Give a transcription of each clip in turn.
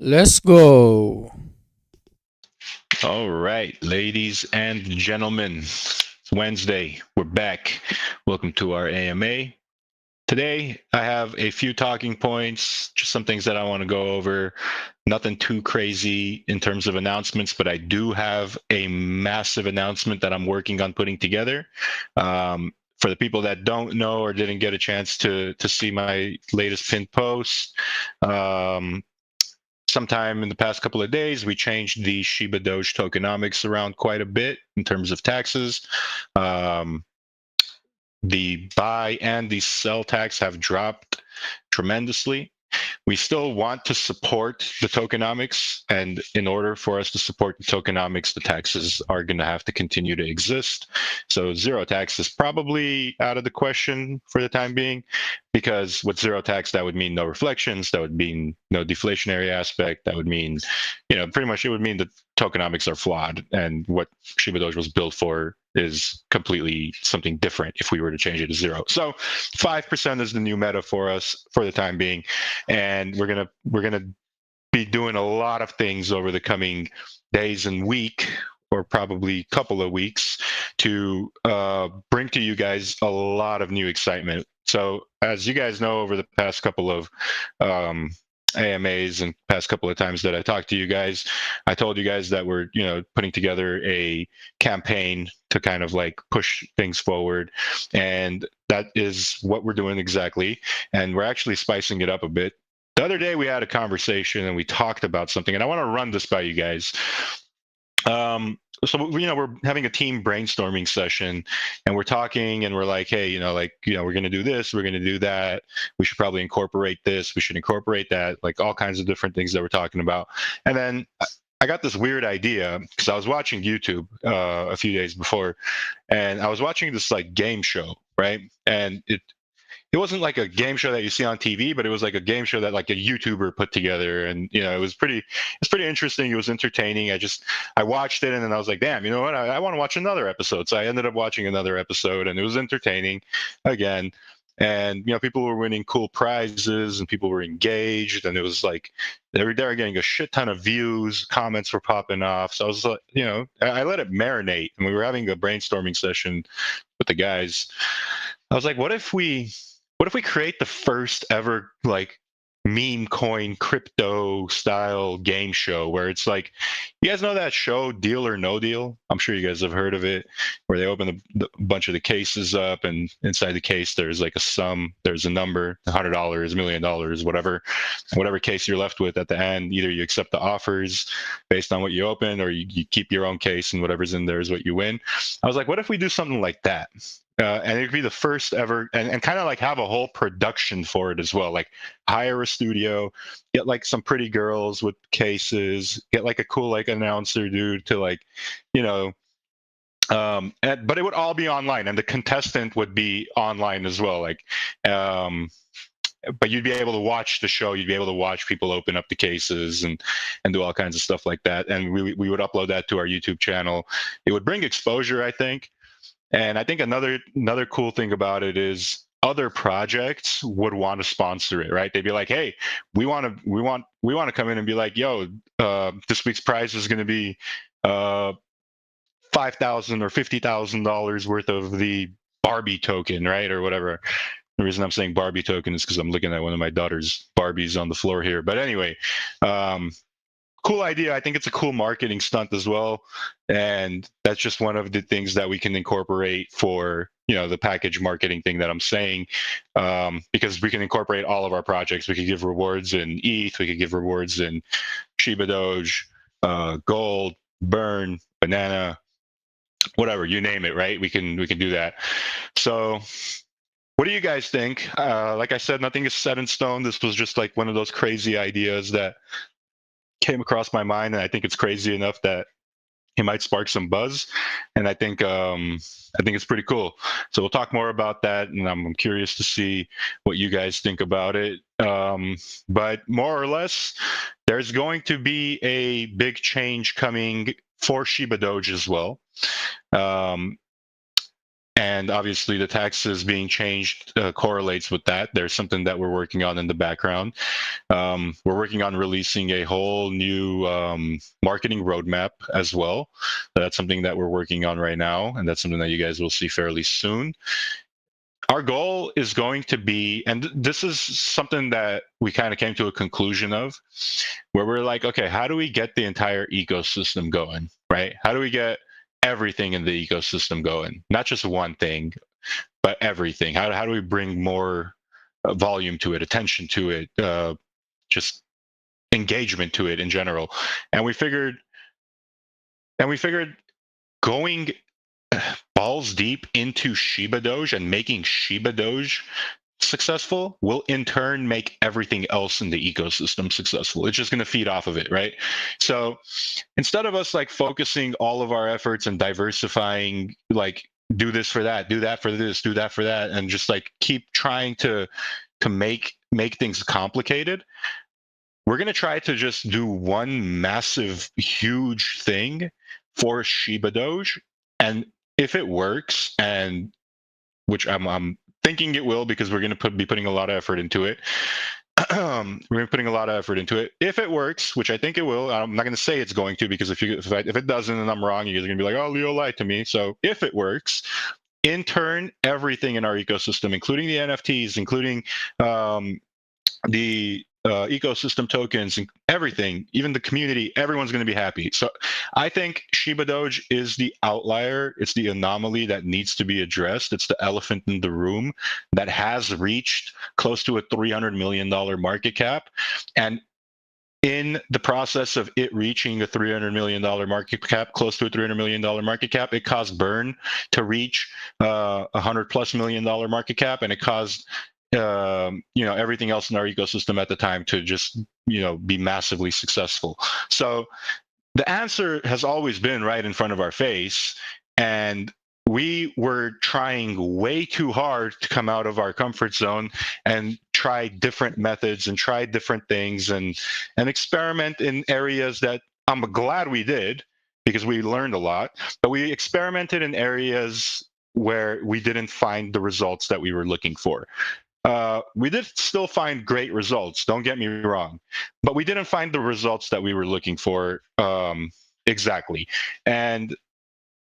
Let's go. All right, ladies and gentlemen, it's Wednesday. We're back. Welcome to our AMA. Today, I have a few talking points, just some things that I want to go over. Nothing too crazy in terms of announcements, but I do have a massive announcement that I'm working on putting together. For the people that don't know or didn't get a chance to see my latest pinned post, um, sometime in the past couple of days, we changed the ShibaDoge tokenomics around quite a bit in terms of taxes. Um, the buy and the sell tax have dropped tremendously. We still want to support the tokenomics, and in order for us to support the tokenomics, the taxes are going to have to continue to exist. So zero tax is probably out of the question for the time being, because with zero tax, that would mean no reflections, that would mean no deflationary aspect, that would mean, pretty much it would mean that tokenomics are flawed, and what Shiba Doge was built for is completely something different if we were to change it to zero. So 5% is the new meta for us for the time being, and we're gonna be doing a lot of things over the coming days and week, or probably couple of weeks, to bring to you guys a lot of new excitement. So as you guys know, over the past couple of um, AMAs and past couple of times that I talked to you guys, I told you guys that we're putting together a campaign to kind of like push things forward, and that is what we're doing exactly. And we're actually spicing it up a bit. The other day we had a conversation and we talked about something, and I want to run this by you guys. So we're having a team brainstorming session, and we're talking, and we're like, hey, we're going to do this, we're going to do that, we should probably incorporate this, we should incorporate that, like all kinds of different things that we're talking about. And then I got this weird idea because I was watching YouTube a few days before, and I was watching this like game show, right? And it wasn't like a game show that you see on TV, but it was like a game show that like a YouTuber put together, and it was pretty interesting. It was entertaining. I watched it, and then I was like, damn, you know what? I want to watch another episode. So I ended up watching another episode, and it was entertaining again. And people were winning cool prizes, and people were engaged, and it was like they were getting a shit ton of views. Comments were popping off. So I was like, I let it marinate, and we were having a brainstorming session with the guys. I was like, what if we create the first ever like meme coin crypto style game show where it's like, you guys know that show Deal or No Deal? I'm sure you guys have heard of it, where they open the bunch of the cases up, and inside the case there's like a sum, there's a number, $100, $1 million, whatever case you're left with at the end. Either you accept the offers based on what you open, or you keep your own case, and whatever's in there is what you win. I was like, what if we do something like that? And it'd be the first ever, and kind of like have a whole production for it as well. Like hire a studio, get like some pretty girls with cases, get like a cool like announcer dude to like, you know, but it would all be online, and the contestant would be online as well. Like, um, but you'd be able to watch the show. You'd be able to watch people open up the cases and do all kinds of stuff like that. And we would upload that to our YouTube channel. It would bring exposure, I think. And I think another cool thing about it is other projects would want to sponsor it, right? They'd be like, "Hey, we want to come in and be like, yo, this week's prize is going to be uh, $5,000 or $50,000 worth of the Barbie token, right, or whatever." The reason I'm saying Barbie token is because I'm looking at one of my daughter's Barbies on the floor here. But anyway, um, cool idea. I think it's a cool marketing stunt as well, and that's just one of the things that we can incorporate for the package marketing thing that I'm saying, because we can incorporate all of our projects. We could give rewards in ETH, we could give rewards in Shiba Doge, Gold, Burn, Banana, whatever you name it. Right? We can do that. So what do you guys think? Like I said, nothing is set in stone. This was just like one of those crazy ideas that came across my mind, and I think it's crazy enough that it might spark some buzz. And I think it's pretty cool. So we'll talk more about that, and I'm curious to see what you guys think about it. But more or less, there's going to be a big change coming for Shiba Doge as well. Um, And obviously the taxes being changed correlates with that. There's something that we're working on in the background. We're working on releasing a whole new marketing roadmap as well. That's something that we're working on right now, and that's something that you guys will see fairly soon. Our goal is going to be, and this is something that we kind of came to a conclusion of, where we're like, okay, how do we get the entire ecosystem going, right? How do we get everything in the ecosystem going? Not just one thing, but everything. How do we bring more volume to it, attention to it, just engagement to it in general? And we figured going balls deep into ShibaDoge and making ShibaDoge successful will in turn make everything else in the ecosystem successful. It's just going to feed off of it, right? So instead of us like focusing all of our efforts and diversifying, like do this for that, do that for this, do that for that, and just like keep trying to make things complicated, we're going to try to just do one massive huge thing for ShibaDoge. And if it works, and which I'm thinking it will, because we're going to be putting a lot of effort into it. We're putting a lot of effort into it. If it works, which I think it will, I'm not going to say it's going to, because if it doesn't and I'm wrong, you guys are going to be like, oh, Leo lied to me. So if it works, in turn, everything in our ecosystem, including the NFTs, including the ecosystem tokens and everything, even the community, everyone's going to be happy. So I think ShibaDoge is the outlier. It's the anomaly that needs to be addressed. It's the elephant in the room that has reached close to a $300 million market cap. And in the process of it reaching a $300 million market cap, close to a $300 million market cap, it caused Burn to reach $100+ million market cap, and it caused everything else in our ecosystem at the time to just be massively successful. So the answer has always been right in front of our face, and we were trying way too hard to come out of our comfort zone and try different methods and try different things and experiment in areas that I'm glad we did, because we learned a lot. But we experimented in areas where we didn't find the results that we were looking for. We did still find great results, don't get me wrong, but we didn't find the results that we were looking for exactly. And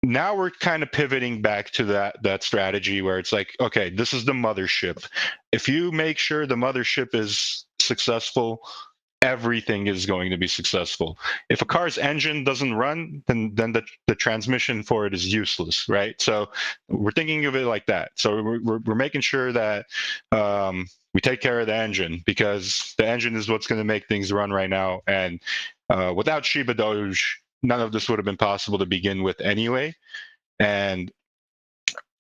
now we're kind of pivoting back to that strategy where it's like, okay, this is the mothership. If you make sure the mothership is successful, everything is going to be successful. If a car's engine doesn't run, then the transmission for it is useless, right? So we're thinking of it like that. So we're making sure that we take care of the engine, because the engine is what's going to make things run right now. And without ShibaDoge, none of this would have been possible to begin with anyway. And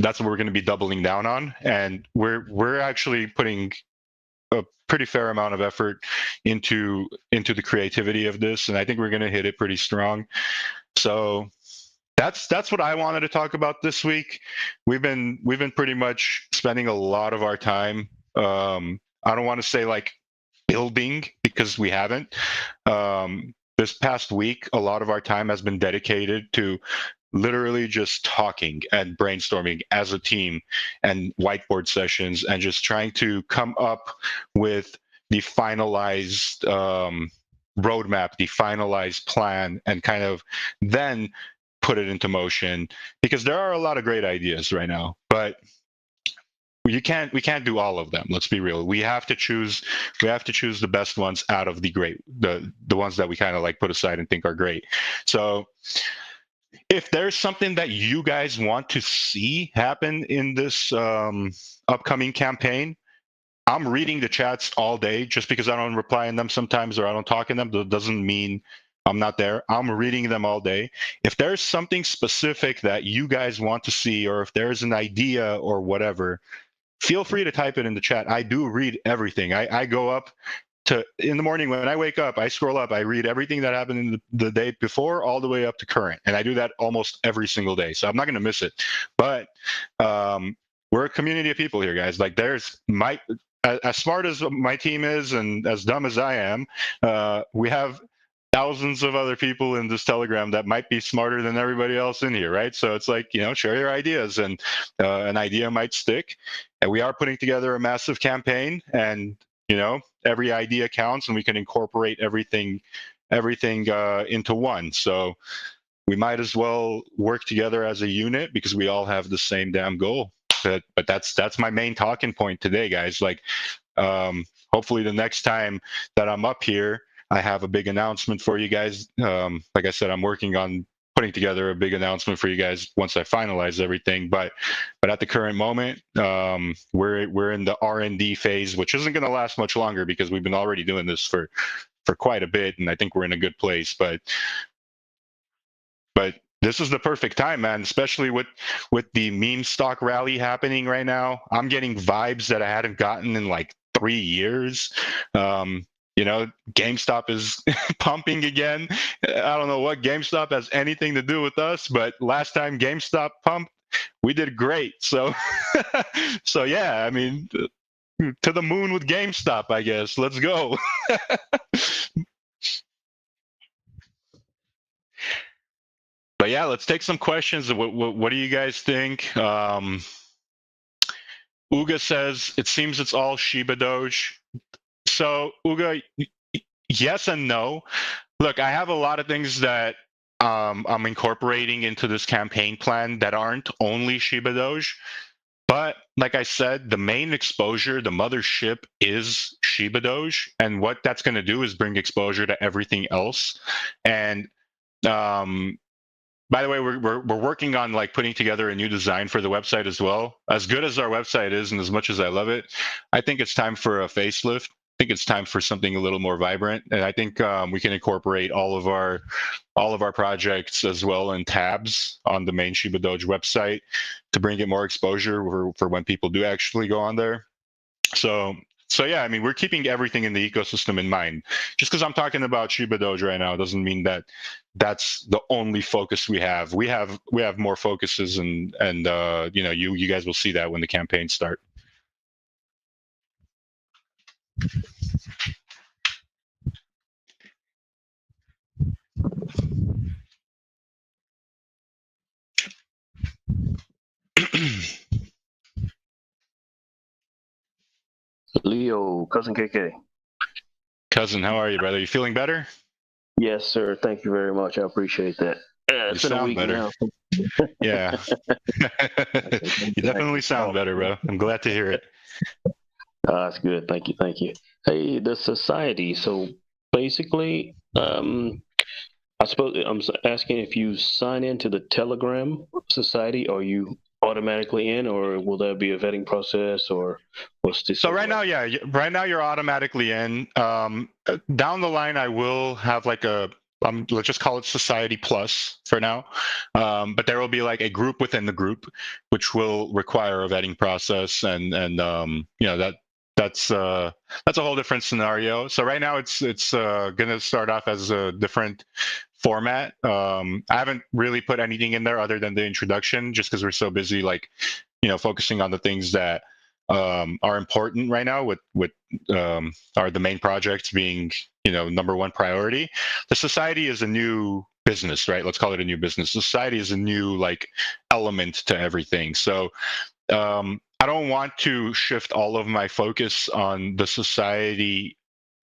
that's what we're going to be doubling down on. And we're actually putting a pretty fair amount of effort into the creativity of this, and I think we're going to hit it pretty strong. So that's what I wanted to talk about this week. We've been pretty much spending a lot of our time. I don't want to say like building, because we haven't. This past week, a lot of our time has been dedicated to literally just talking and brainstorming as a team, and whiteboard sessions, and just trying to come up with the finalized roadmap, the finalized plan, and kind of then put it into motion, because there are a lot of great ideas right now, but we can't do all of them. Let's be real. We have to choose the best ones out of the ones that we kind of like put aside and think are great. So if there's something that you guys want to see happen in this upcoming campaign, I'm reading the chats all day. Just because I don't reply in them sometimes, or I don't talk in them, doesn't mean I'm not there. I'm reading them all day. If there's something specific that you guys want to see, or if there's an idea or whatever, feel free to type it in the chat. I do read everything. I go up in the morning when I wake up, I scroll up, I read everything that happened in the day before all the way up to current. And I do that almost every single day. So I'm not going to miss it. But we're a community of people here, guys. Like, there's as smart as my team is and as dumb as I am, we have thousands of other people in this Telegram that might be smarter than everybody else in here, right? So it's like, share your ideas, and an idea might stick. And we are putting together a massive campaign, and every idea counts, and we can incorporate everything into one. So we might as well work together as a unit because we all have the same damn goal. But that's my main talking point today, guys. Like, hopefully the next time that I'm up here, I have a big announcement for you guys. Like I said, I'm working on putting together a big announcement for you guys once I finalize everything. But at the current moment, we're in the R&D phase, which isn't going to last much longer because we've been already doing this for quite a bit, and I think we're in a good place. But this is the perfect time, man, especially with the meme stock rally happening right now. I'm getting vibes that I hadn't gotten in like 3 years. GameStop is pumping again. I don't know what GameStop has anything to do with us, but last time GameStop pumped, we did great. So, so yeah, I mean, to the moon with GameStop, I guess. Let's go. But yeah, let's take some questions. What do you guys think? Uga says, it seems it's all ShibaDoge. So, Uga, yes and no. Look, I have a lot of things that I'm incorporating into this campaign plan that aren't only ShibaDoge. But like I said, the main exposure, the mothership, is ShibaDoge. And what that's going to do is bring exposure to everything else. And by the way, we're working on like putting together a new design for the website as well. As good as our website is, and as much as I love it, I think it's time for a facelift. I think it's time for something a little more vibrant, and I think we can incorporate all of our projects as well in tabs on the main ShibaDoge website to bring it more exposure for when people do actually go on there. So yeah, I mean, we're keeping everything in the ecosystem in mind. Just because I'm talking about ShibaDoge right now doesn't mean that that's the only focus we have. We have more focuses, and you guys will see that when the campaigns start. Leo, cousin KK. Cousin, how are you, brother? You feeling better? Yes, sir. Thank you very much. I appreciate that. It's been a week better now. Yeah. You definitely sound better, bro. I'm glad to hear it. That's good. Thank you. Thank you. Hey, the society. So basically, I suppose I'm asking if you sign into the Telegram society, are you automatically in, or will there be a vetting process, or what's this? So right now, yeah, right now you're automatically in. Down the line, I will have like let's just call it Society Plus for now. But there will be like a group within the group, which will require a vetting process, and that's a whole different scenario. So right now it's gonna start off as a different format. I haven't really put anything in there other than the introduction, just because we're so busy, like focusing on the things that are important right now, with are the main projects being number one priority. The society is a new business, right? Let's call it a new business. Society is a new like element to everything. So I don't want to shift all of my focus on the society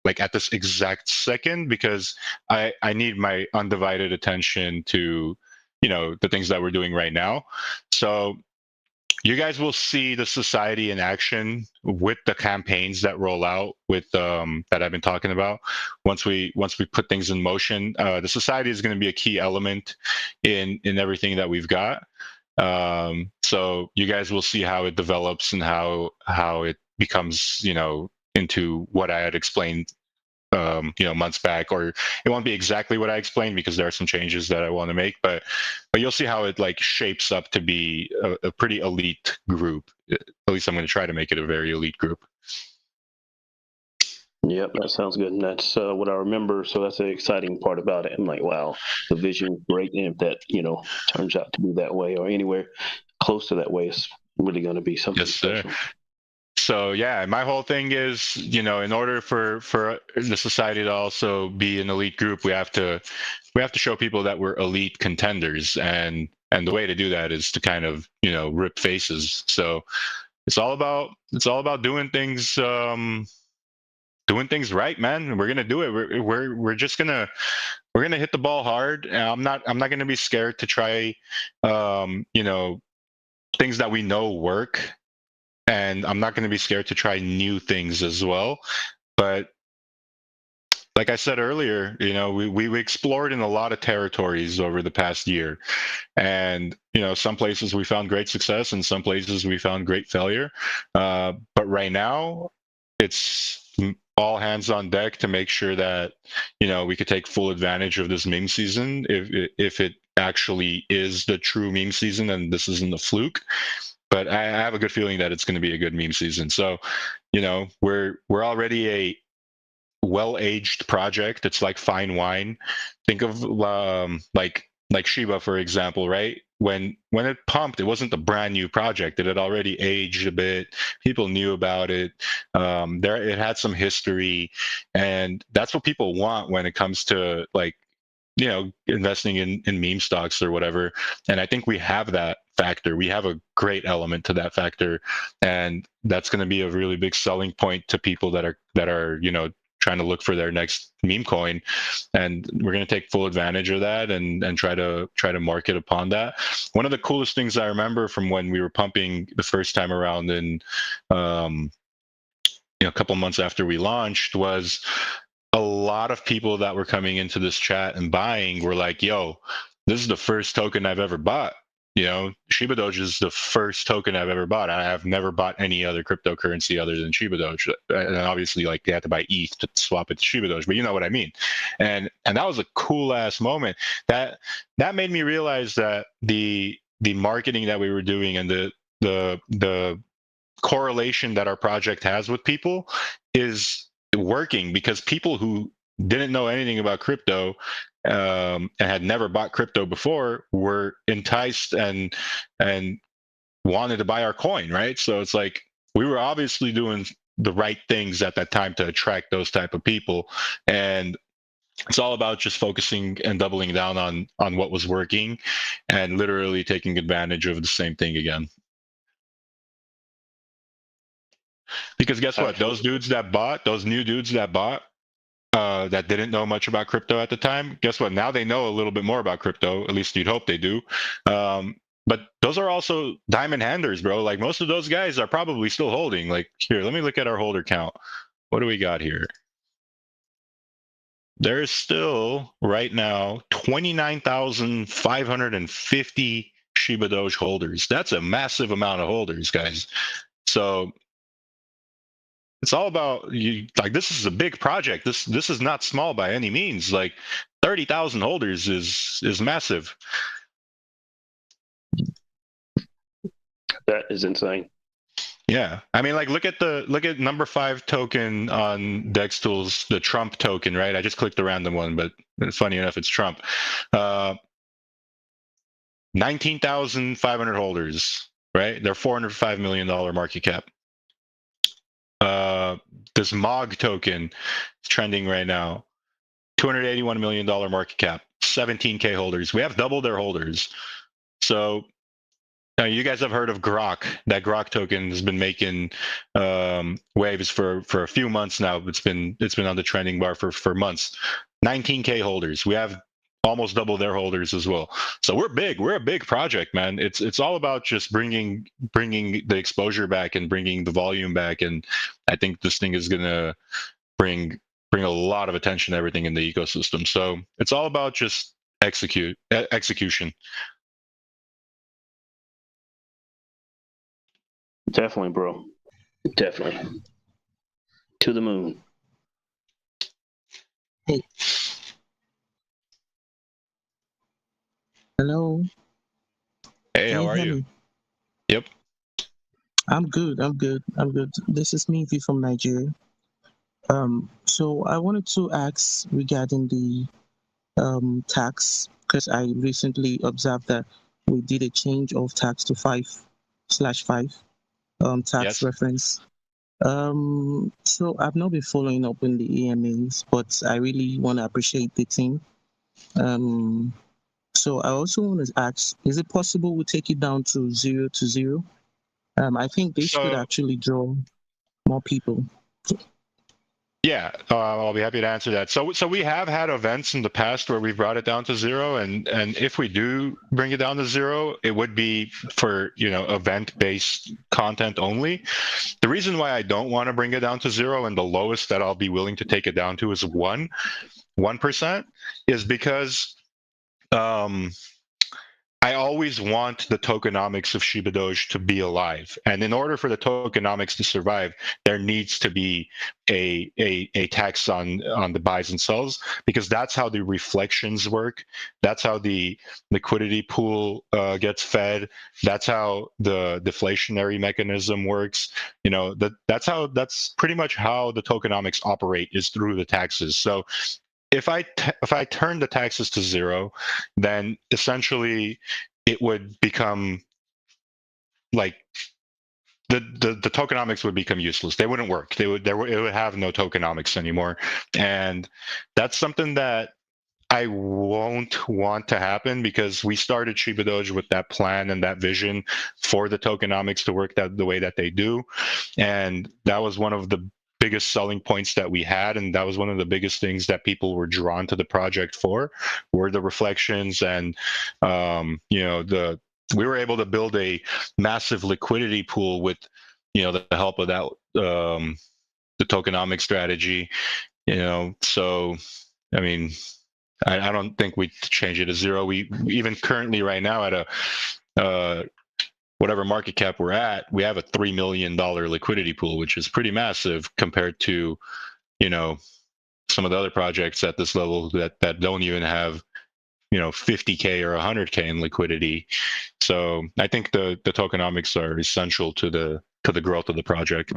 like at this exact second, because I need my undivided attention to the things that we're doing right now. So you guys will see the society in action with the campaigns that roll out with that I've been talking about. Once we put things in motion, the society is going to be a key element in everything that we've got. So you guys will see how it develops and how it becomes into what I had explained months back. Or it won't be exactly what I explained because there are some changes that I want to make, but you'll see how it like shapes up to be a pretty elite group. At least I'm going to try to make it a very elite group. Yep, that sounds good. And that's what I remember. So that's the exciting part about it. I'm like, wow, the vision is great. And if that, turns out to be that way or anywhere close to that way, it's really going to be something special. So yeah, my whole thing is, in order for the society to also be an elite group, we have to show people that we're elite contenders, and the way to do that is to kind of rip faces. So it's all about doing things right, man. We're gonna do it. We're just gonna hit the ball hard. I'm not gonna be scared to try things that we know work, and I'm not going to be scared to try new things as well. But like I said earlier, we explored in a lot of territories over the past year, and some places we found great success, and some places we found great failure. But right now, it's all hands on deck to make sure that we could take full advantage of this meme season, if it actually is the true meme season and this isn't a fluke. But I have a good feeling that it's going to be a good meme season. So, we're already a well-aged project. It's like fine wine. Think of like Shiba, for example, right? When it pumped, it wasn't a brand new project. It had already aged a bit. People knew about it. It had some history, and that's what people want when it comes to investing in meme stocks or whatever. And I think we have that factor. We have a great element to that factor, and that's going to be a really big selling point to people that are trying to look for their next meme coin. And we're going to take full advantage of that, and try to market upon that. One of the coolest things I remember from when we were pumping the first time around, in a couple months after we launched, was a lot of people that were coming into this chat and buying were like, yo, this is the first token I've ever bought. ShibaDoge is the first token I've ever bought. I have never bought any other cryptocurrency other than ShibaDoge. And obviously, like, they had to buy ETH to swap it to ShibaDoge, but you know what I mean. And that was a cool ass moment. That made me realize that the marketing that we were doing, and the correlation that our project has with people is working, because people who didn't know anything about crypto, and had never bought crypto before, were enticed and wanted to buy our coin, right? So it's like, we were obviously doing the right things at that time to attract those type of people. And it's all about just focusing and doubling down on what was working, and literally taking advantage of the same thing again. Because guess what? Those new dudes that bought, that didn't know much about crypto at the time, guess what? Now they know a little bit more about crypto. At least you'd hope they do. But those are also diamond handers, bro. Like, most of those guys are probably still holding. Like, here, let me look at our holder count. What do we got here? There's still, right now, 29,550 ShibaDoge holders. That's a massive amount of holders, guys. So it's all about you. Like, this is a big project. This is not small by any means. Like, 30,000 holders is massive. That is insane. Yeah, I mean, like, look at number 5 token on Dex Tools, the Trump token, right? I just clicked the random one, but funny enough, it's Trump. 19,500 holders, right? They're $405 million market cap. This MOG token is trending right now, $281 million market cap, 17K holders. We have double their holders. So now, you guys have heard of Grok. That Grok token has been making waves for a few months now. It's been on the trending bar for months. 19K holders. We have almost double their holders as well. So we're big. We're a big project, man. It's all about just bringing the exposure back and bringing the volume back. And I think this thing is gonna bring a lot of attention to everything in the ecosystem. So it's all about just execution. Definitely, bro. Definitely. To the moon. Hey. Hello. Hey, Can how are hear you? me? Yep. I'm good. This is Mivi from Nigeria. So I wanted to ask regarding the tax, because I recently observed that we did a change of tax to 5/5 tax Yes. reference. So I've not been following up in the AMAs, but I really want to appreciate the team. Um, so I also want to ask, is it possible we take it down to 0 to 0? I think this could So actually draw more people. yeah, I'll be happy to answer that. So we have had events in the past where we've brought it down to 0, and if we do bring it down to 0, it would be for event-based content only. The reason why I don't want to bring it down to 0, and the lowest that I'll be willing to take it down to is 1%, is because I always want the tokenomics of ShibaDoge to be alive. And in order for the tokenomics to survive, there needs to be a tax on the buys and sells, because that's how the reflections work. That's how the liquidity pool gets fed. That's how the deflationary mechanism works. That's pretty much how the tokenomics operate, is through the taxes. So if I turn the taxes to 0, then essentially it would become like the tokenomics would become useless. They wouldn't work. It would have no tokenomics anymore, and that's something that I won't want to happen, because we started ShibaDoge with that plan and that vision for the tokenomics to work the way that they do, and that was one of the biggest selling points that we had, and that was one of the biggest things that people were drawn to the project for, were the reflections, and we were able to build a massive liquidity pool with the help of that the tokenomic strategy. So I mean, I don't think we change it to 0. We even currently right now at a whatever market cap we're at, we have a $3 million liquidity pool, which is pretty massive compared to some of the other projects at this level that don't even have 50K or 100K in liquidity. So I think the tokenomics are essential to the growth of the project.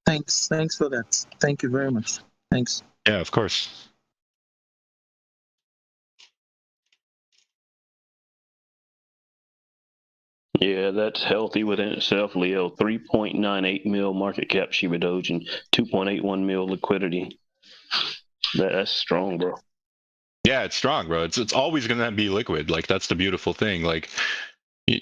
Thanks for that. Thank you very much. Thanks. Yeah, of course. Yeah, that's healthy within itself, Leo. 3.98 mil market cap ShibaDoge and 2.81 mil liquidity. That's strong, bro. Yeah, it's strong, bro. It's always gonna be liquid. Like, that's the beautiful thing. Like, you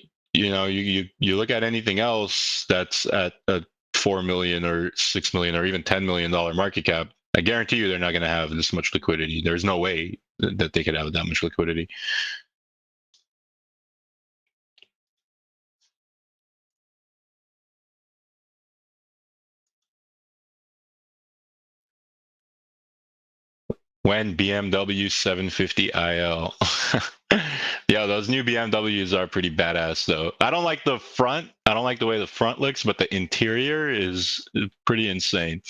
look at anything else that's at a 4 million or 6 million or even $10 million market cap. I guarantee you they're not going to have this much liquidity. There's no way that they could have that much liquidity. When BMW 750 IL. Yeah, those new BMWs are pretty badass though. I don't like the front. I don't like the way the front looks, but the interior is pretty insane.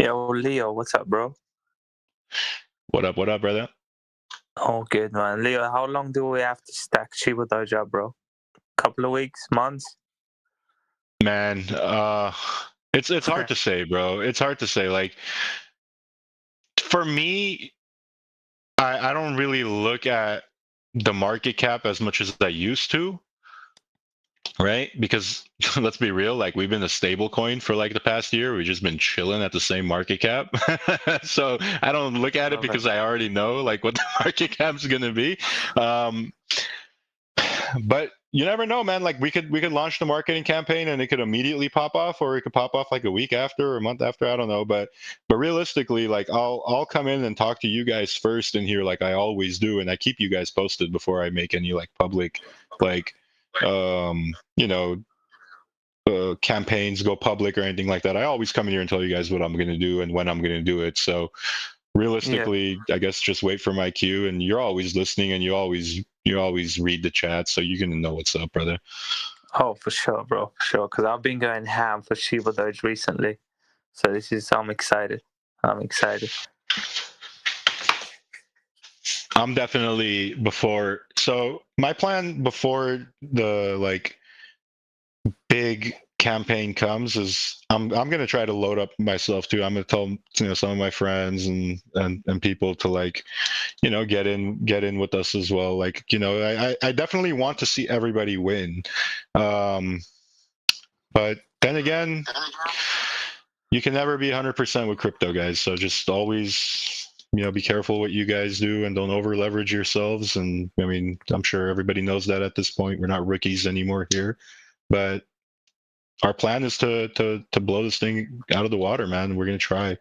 Yo, Leo, what's up, bro? What up, brother? Oh, good, man. Leo, how long do we have to stack ShibaDoge up, bro? Couple of weeks, months? Man, it's hard to say, bro. It's hard to say. Like, for me, I don't really look at the market cap as much as I used to, right? Because let's be real, like, we've been a stable coin for like the past year. We've just been chilling at the same market cap. So I don't look at it because I already know like what the market cap is gonna be. But you never know, man. Like, we could launch the marketing campaign and it could immediately pop off, or it could pop off like a week after or a month after. I don't know, but realistically, like, I'll come in and talk to you guys first in here, like I always do, and I keep you guys posted before I make any like public, like, campaigns go public or anything like that. I always come in here and tell you guys what I'm gonna do and when I'm gonna do it. So realistically, I guess just wait for my cue, and you're always listening and you always read the chat, so you're gonna know what's up, brother. Oh, for sure, bro, for sure. Because I've been going ham for ShibaDoge recently, so I'm excited. I'm definitely so my plan before the like big campaign comes is I'm gonna try to load up myself too. I'm gonna tell some of my friends and people to like get in with us as well. Like I definitely want to see everybody win, but then again, you can never be 100% with crypto, guys. So just always be careful what you guys do and don't over leverage yourselves. And I mean, I'm sure everybody knows that at this point. We're not rookies anymore here, but our plan is to blow this thing out of the water, man. We're gonna try.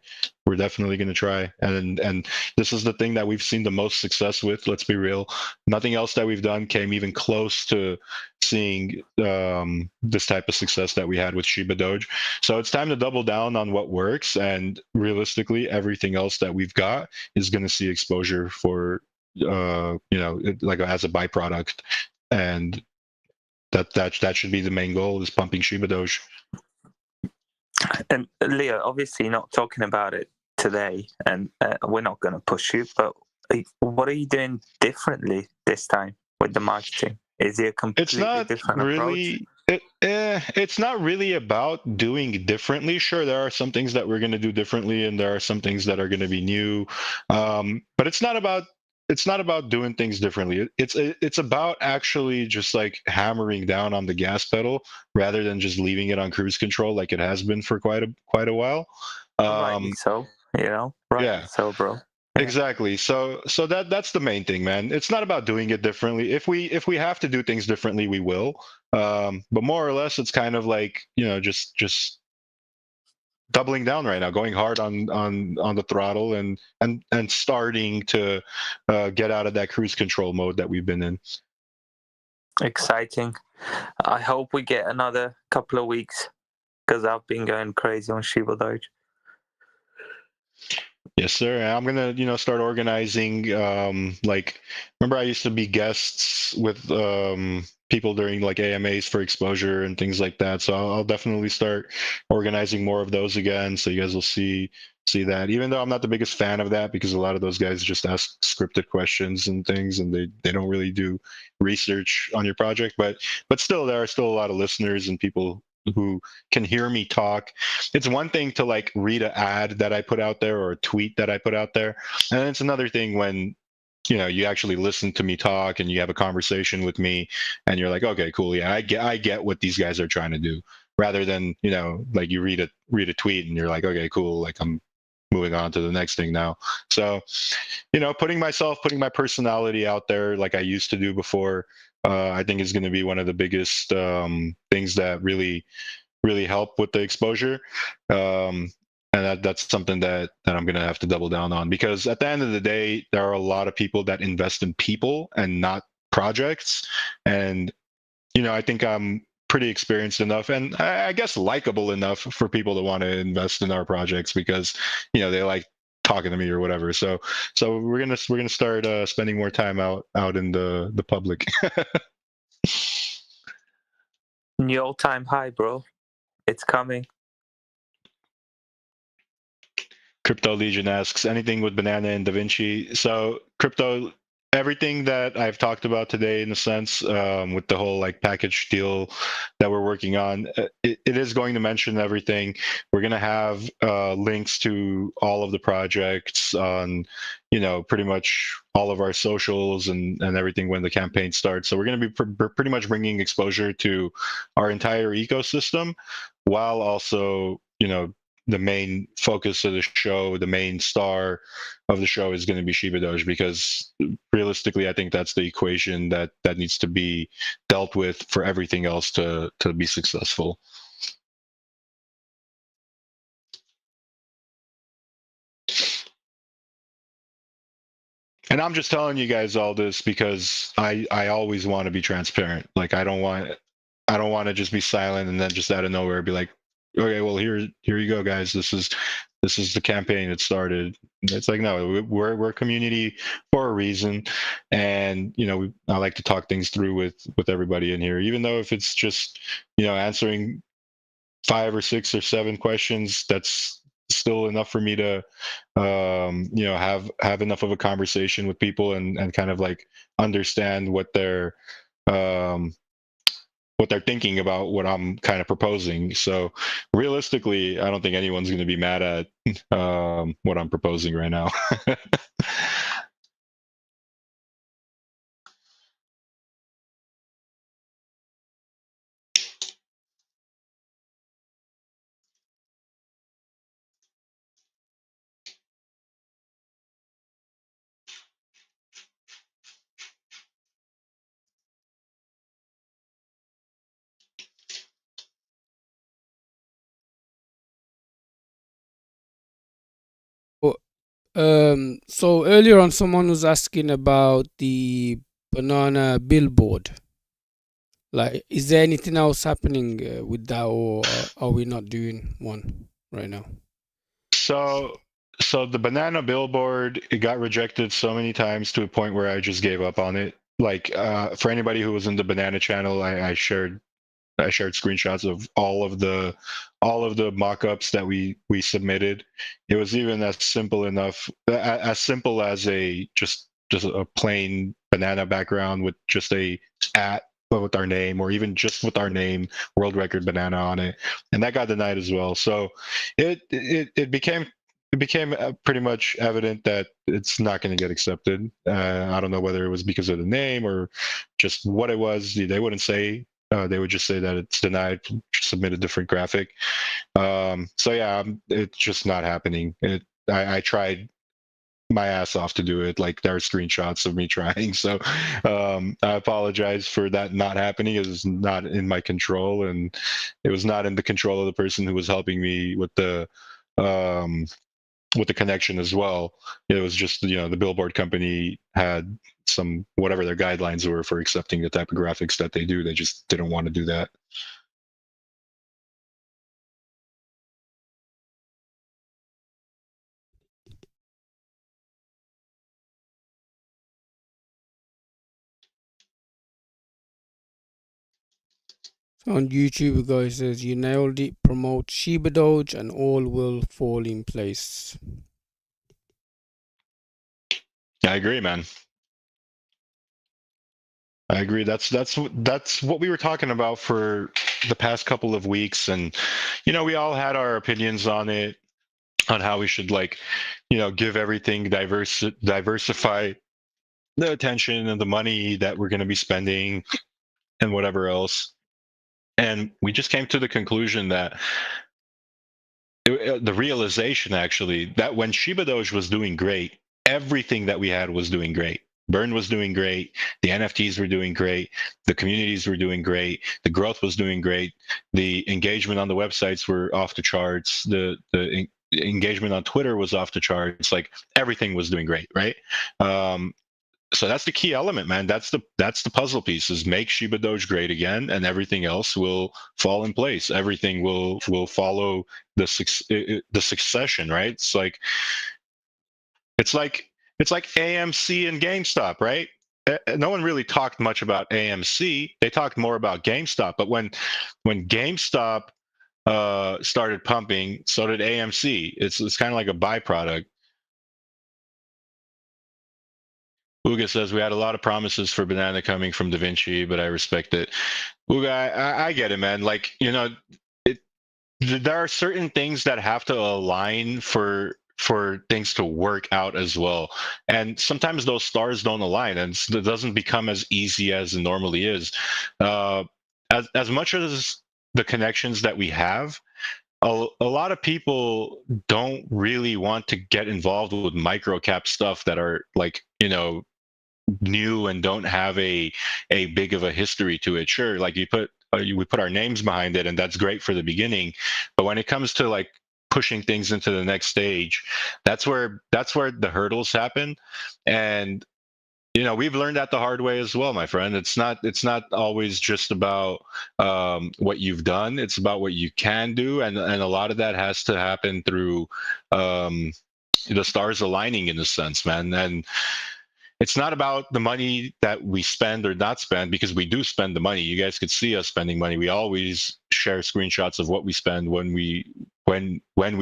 We're definitely gonna try. And this is the thing that we've seen the most success with. Let's be real. Nothing else that we've done came even close to seeing this type of success that we had with ShibaDoge. So it's time to double down on what works. And realistically, everything else that we've got is gonna see exposure for like as a byproduct. And that should be the main goal, is pumping ShibaDoge. And Leo, obviously not talking about it today, and we're not going to push you, but what are you doing differently this time with the marketing? Is it a completely different approach? It's not really about doing differently. Sure, there are some things that we're going to do differently, and there are some things that are going to be new, but it's not about doing things differently. It's about actually just like hammering down on the gas pedal rather than just leaving it on cruise control like it has been for quite a while. Rightly so, Rightly yeah. so, bro. Yeah. Exactly. So that's the main thing, man. It's not about doing it differently. If we have to do things differently, we will. But more or less, it's kind of like just doubling down right now, going hard on the throttle and starting to get out of that cruise control mode that we've been in. Exciting. I hope we get another couple of weeks, because I've been going crazy on ShibaDoge. Yes, sir. I'm gonna start organizing. Like, remember I used to be guests with people during like AMAs for exposure and things like that. So I'll definitely start organizing more of those again. So you guys will see that. Even though I'm not the biggest fan of that, because a lot of those guys just ask scripted questions and things, and they don't really do research on your project. But still, there are still a lot of listeners and people who can hear me talk. It's one thing to like read an ad that I put out there or a tweet that I put out there, and it's another thing when you actually listen to me talk and you have a conversation with me and you're like, okay, cool, yeah, I get what these guys are trying to do, rather than like you read a tweet and you're like, okay, cool, like I'm moving on to the next thing now. So putting my personality out there like I used to do before, I think is going to be one of the biggest things that really help with the exposure. And that's something that I'm going to have to double down on, because at the end of the day, there are a lot of people that invest in people and not projects. And I think I'm pretty experienced enough, and I guess likable enough for people to want to invest in our projects, because they like talking to me or whatever. So we're gonna start spending more time out in the public. New all-time high, bro. It's coming. Crypto Legion asks, anything with Banana and Da Vinci? So crypto, everything that I've talked about today, in a sense, with the whole like package deal that we're working on, it is going to mention everything. We're going to have links to all of the projects on, pretty much all of our socials and everything when the campaign starts. So we're going to be pretty much bringing exposure to our entire ecosystem, while also, the main focus of the show, the main star of the show, is going to be ShibaDoge, because realistically, I think that's the equation that needs to be dealt with for everything else to be successful. And I'm just telling you guys all this because I always want to be transparent. Like I don't want to just be silent and then just out of nowhere be like, okay, well here you go, guys. This is the campaign. It started. It's like, no, we're a community for a reason, and I like to talk things through with everybody in here, even though if it's just answering 5 or 6 or 7 questions, that's still enough for me to have enough of a conversation with people and kind of like understand what their what they're thinking about what I'm kind of proposing. So realistically, I don't think anyone's going to be mad at what I'm proposing right now. So earlier on, someone was asking about the banana billboard. Like, is there anything else happening with that, or are we not doing one right now? So the banana billboard, it got rejected so many times to a point where I just gave up on it. Like for anybody who was in the banana channel, I shared screenshots of all of the mock-ups that we submitted. It was even as simple as a just a plain banana background with just a at with our name, or even just with our name, world record banana on it, and that got denied as well. So it became pretty much evident that it's not going to get accepted. I don't know whether it was because of the name or just what it was. They wouldn't say. They would just say that it's denied. Submit a different graphic. So yeah, it's just not happening. I tried my ass off to do it. Like, there are screenshots of me trying. So I apologize for that not happening. It was not in my control, and it was not in the control of the person who was helping me with the connection as well. It was just, the billboard company had some, whatever their guidelines were for accepting the type of graphics that they do. They just didn't want to do that. So on YouTube, a guy says, "You nailed it. Promote ShibaDoge, and all will fall in place." I agree, man. I agree. That's what we were talking about for the past couple of weeks, and we all had our opinions on it, on how we should, like, give everything diversify the attention and the money that we're going to be spending and whatever else. And we just came to the conclusion that the realization, actually, that when ShibaDoge was doing great, everything that we had was doing great. Burn was doing great. The NFTs were doing great. The communities were doing great. The growth was doing great. The engagement on the websites were off the charts. The engagement on Twitter was off the charts. Like, everything was doing great, right? So that's the key element, man. That's the puzzle piece, is make ShibaDoge great again, and everything else will fall in place. Everything will follow the succession, right? It's like AMC and GameStop, right? No one really talked much about AMC. They talked more about GameStop. But when GameStop started pumping, so did AMC. It's kind of like a byproduct. Uga says, "We had a lot of promises for banana coming from Da Vinci, but I respect it." Uga, I get it, man. Like, there are certain things that have to align for things to work out as well. And sometimes those stars don't align, and it doesn't become as easy as it normally is. As much as the connections that we have, a lot of people don't really want to get involved with micro cap stuff that are, like, new and don't have a big of a history to it. Sure, like, we put our names behind it, and that's great for the beginning, but when it comes to, like, pushing things into the next stage, that's where the hurdles happen. And we've learned that the hard way as well, my friend. It's not always just about what you've done. It's about what you can do, and a lot of that has to happen through the stars aligning, in a sense, man. And it's not about the money that we spend or not spend, because we do spend the money. You guys could see us spending money. We always share screenshots of what we spend, when we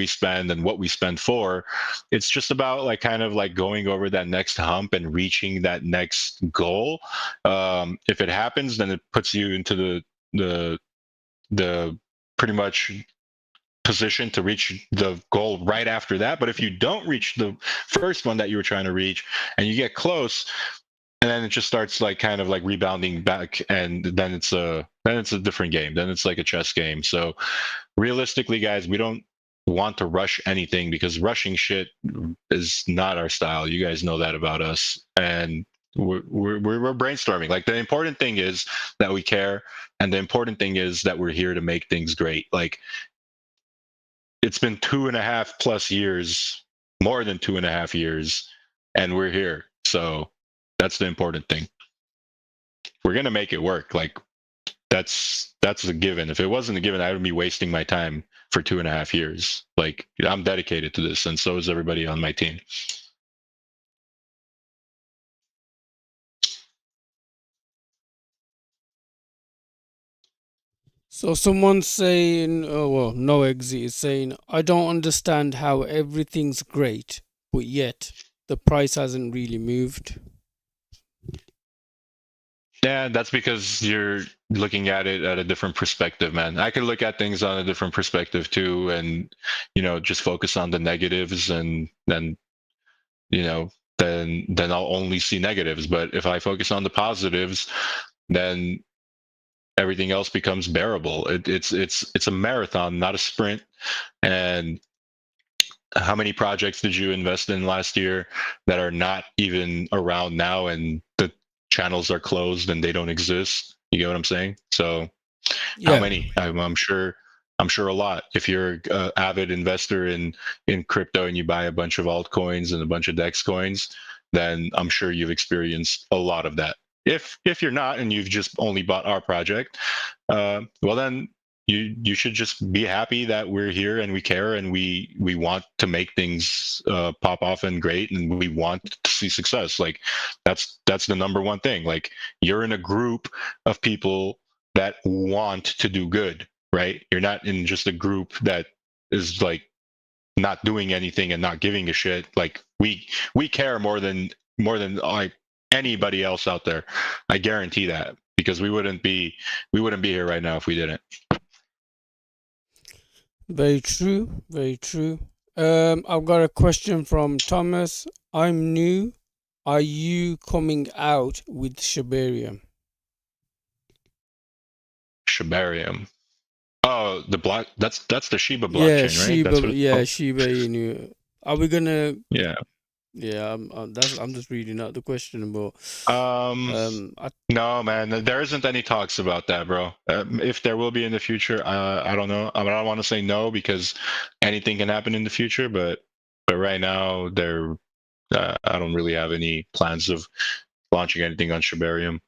spend, and what we spend for. It's just about, like, kind of like going over that next hump and reaching that next goal. If it happens, then it puts you into the pretty much position to reach the goal right after that. But if you don't reach the first one that you were trying to reach and you get close, and then it just starts like kind of like rebounding back, and then it's a different game. Then it's like a chess game. So realistically, guys, we don't want to rush anything because rushing shit is not our style. You guys know that about us, and we're brainstorming. Like, the important thing is that we care, and the important thing is that we're here to make things great. Like, it's been 2.5+ years, more than 2.5 years, and we're here. So that's the important thing. We're gonna make it work. Like, that's a given. If it wasn't a given, I would be wasting my time for 2.5 years. Like, I'm dedicated to this, and so is everybody on my team. So someone's saying, oh, well, no exit is saying, I don't understand how everything's great, but yet the price hasn't really moved. Yeah, that's because you're looking at it at a different perspective, man. I could look at things on a different perspective too, and just focus on the negatives, and then then I'll only see negatives. But if I focus on the positives, then everything else becomes bearable. It's a marathon, not a sprint. And how many projects did you invest in last year that are not even around now, and the channels are closed and they don't exist? You get what I'm saying? So how many? I'm sure a lot. If you're an avid investor in crypto and you buy a bunch of altcoins and a bunch of DEX coins, then I'm sure you've experienced a lot of that. If you're not, and you've just only bought our project, well, then you should just be happy that we're here and we care, and we want to make things pop off and great, and we want to see success. Like, that's the number one thing. Like, you're in a group of people that want to do good, right? You're not in just a group that is like not doing anything and not giving a shit. Like, we care more than like anybody else out there. I guarantee that, because we wouldn't be here right now if we didn't. Very true. Very true. I've got a question from Thomas. I'm new. Are you coming out with Shibarium? Shibarium. Oh, the block. That's the Shiba blockchain, Yeah, right? Shiba. That's what Yeah, Shibainu. Are we gonna? Yeah. Yeah, I'm just reading out the question, but no, man, there isn't any talks about that, bro. If there will be in the future, I don't know. I don't want to say no, because anything can happen in the future, but right now, I don't really have any plans of launching anything on Shibarium.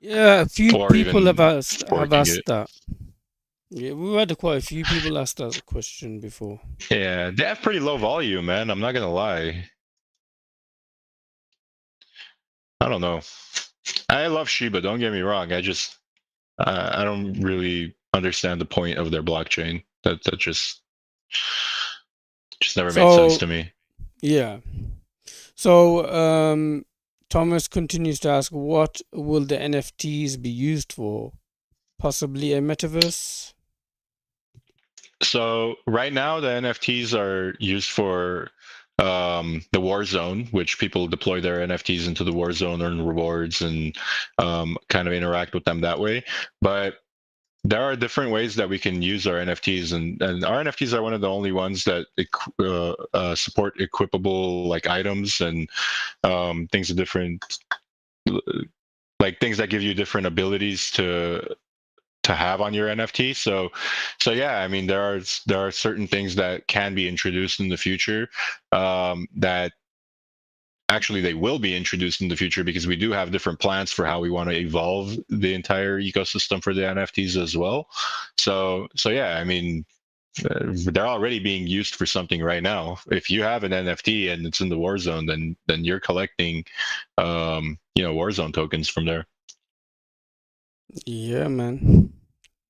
Yeah, a few or people even have asked forking it. that. Yeah, we've had quite a few people ask that question before. Yeah, they have pretty low volume, man. I'm not gonna lie. I don't know. I love Shiba. Don't get me wrong. I don't really understand the point of their blockchain. That just never made sense to me. Yeah. So Thomas continues to ask, what will the NFTs be used for? Possibly a metaverse? So right now, the NFTs are used for the war zone, which people deploy their NFTs into the war zone, earn rewards, and kind of interact with them that way. But there are different ways that we can use our NFTs, and our NFTs are one of the only ones that support equipable like items and things of different, like things that give you different abilities to have on your NFT. So yeah, I mean, there are certain things that can be introduced in the future that actually they will be introduced in the future, because we do have different plans for how we want to evolve the entire ecosystem for the NFTs as well. So yeah, I mean, they're already being used for something right now. If you have an NFT and it's in the war zone, then you're collecting war zone tokens from there. Yeah, man.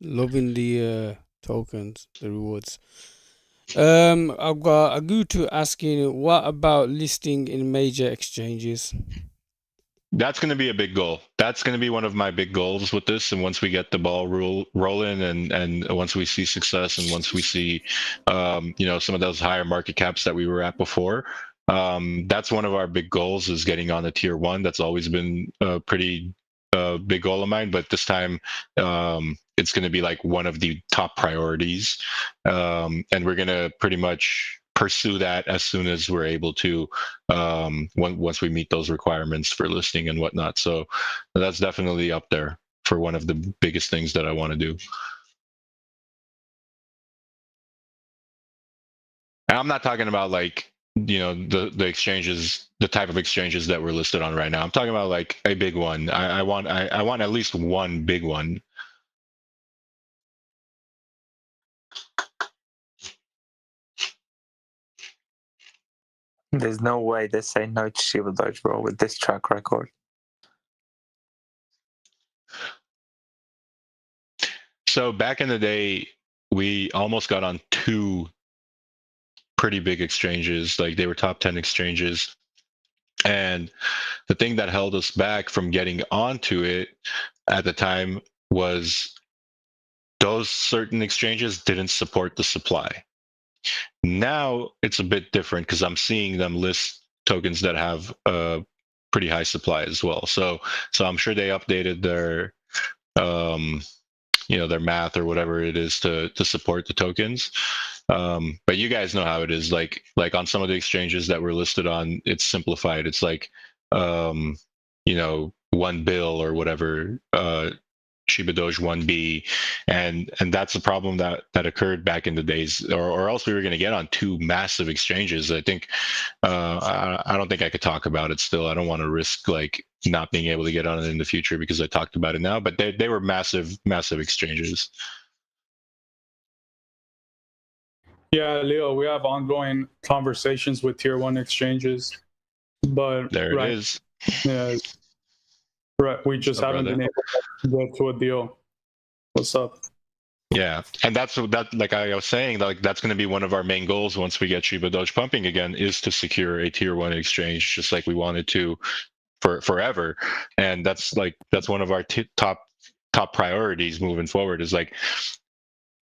Loving the tokens, the rewards. I've got Agutu asking, what about listing in major exchanges? That's going to be a big goal. That's going to be one of my big goals with this. And once we get the ball rolling, and once we see success, and once we see, some of those higher market caps that we were at before, that's one of our big goals, is getting on the tier 1. That's always been a pretty big goal of mine. But this time, it's going to be like one of the top priorities, and we're going to pretty much pursue that as soon as we're able to, once we meet those requirements for listing and whatnot. So that's definitely up there for one of the biggest things that I want to do. And I'm not talking about like, the exchanges, the type of exchanges that we're listed on right now. I'm talking about like a big one. I want at least one big one. There's no way they say no to ShibaDoge, bro, with this track record. So back in the day, we almost got on 2 pretty big exchanges. Like, they were top 10 exchanges. And the thing that held us back from getting onto it at the time was those certain exchanges didn't support the supply. Now it's a bit different, because I'm seeing them list tokens that have a pretty high supply as well. So I'm sure they updated their their math or whatever it is to support the tokens. But you guys know how it is. Like on some of the exchanges that we're listed on, it's simplified. It's like 1 bill or whatever, ShibaDoge 1B, and that's a problem that occurred back in the days, or else we were going to get on 2 massive exchanges. I think I don't think I could talk about it still. I don't want to risk like not being able to get on it in the future, because I talked about it now, but they were massive exchanges. Yeah, Leo, we have ongoing conversations with tier 1 exchanges, but There it is. Yeah, right. We just haven't been able to get to a deal. What's up? Yeah, and that's like I was saying, like that's going to be one of our main goals once we get ShibaDoge pumping again, is to secure a tier 1 exchange, just like we wanted to for forever. And that's one of our top priorities moving forward, is like,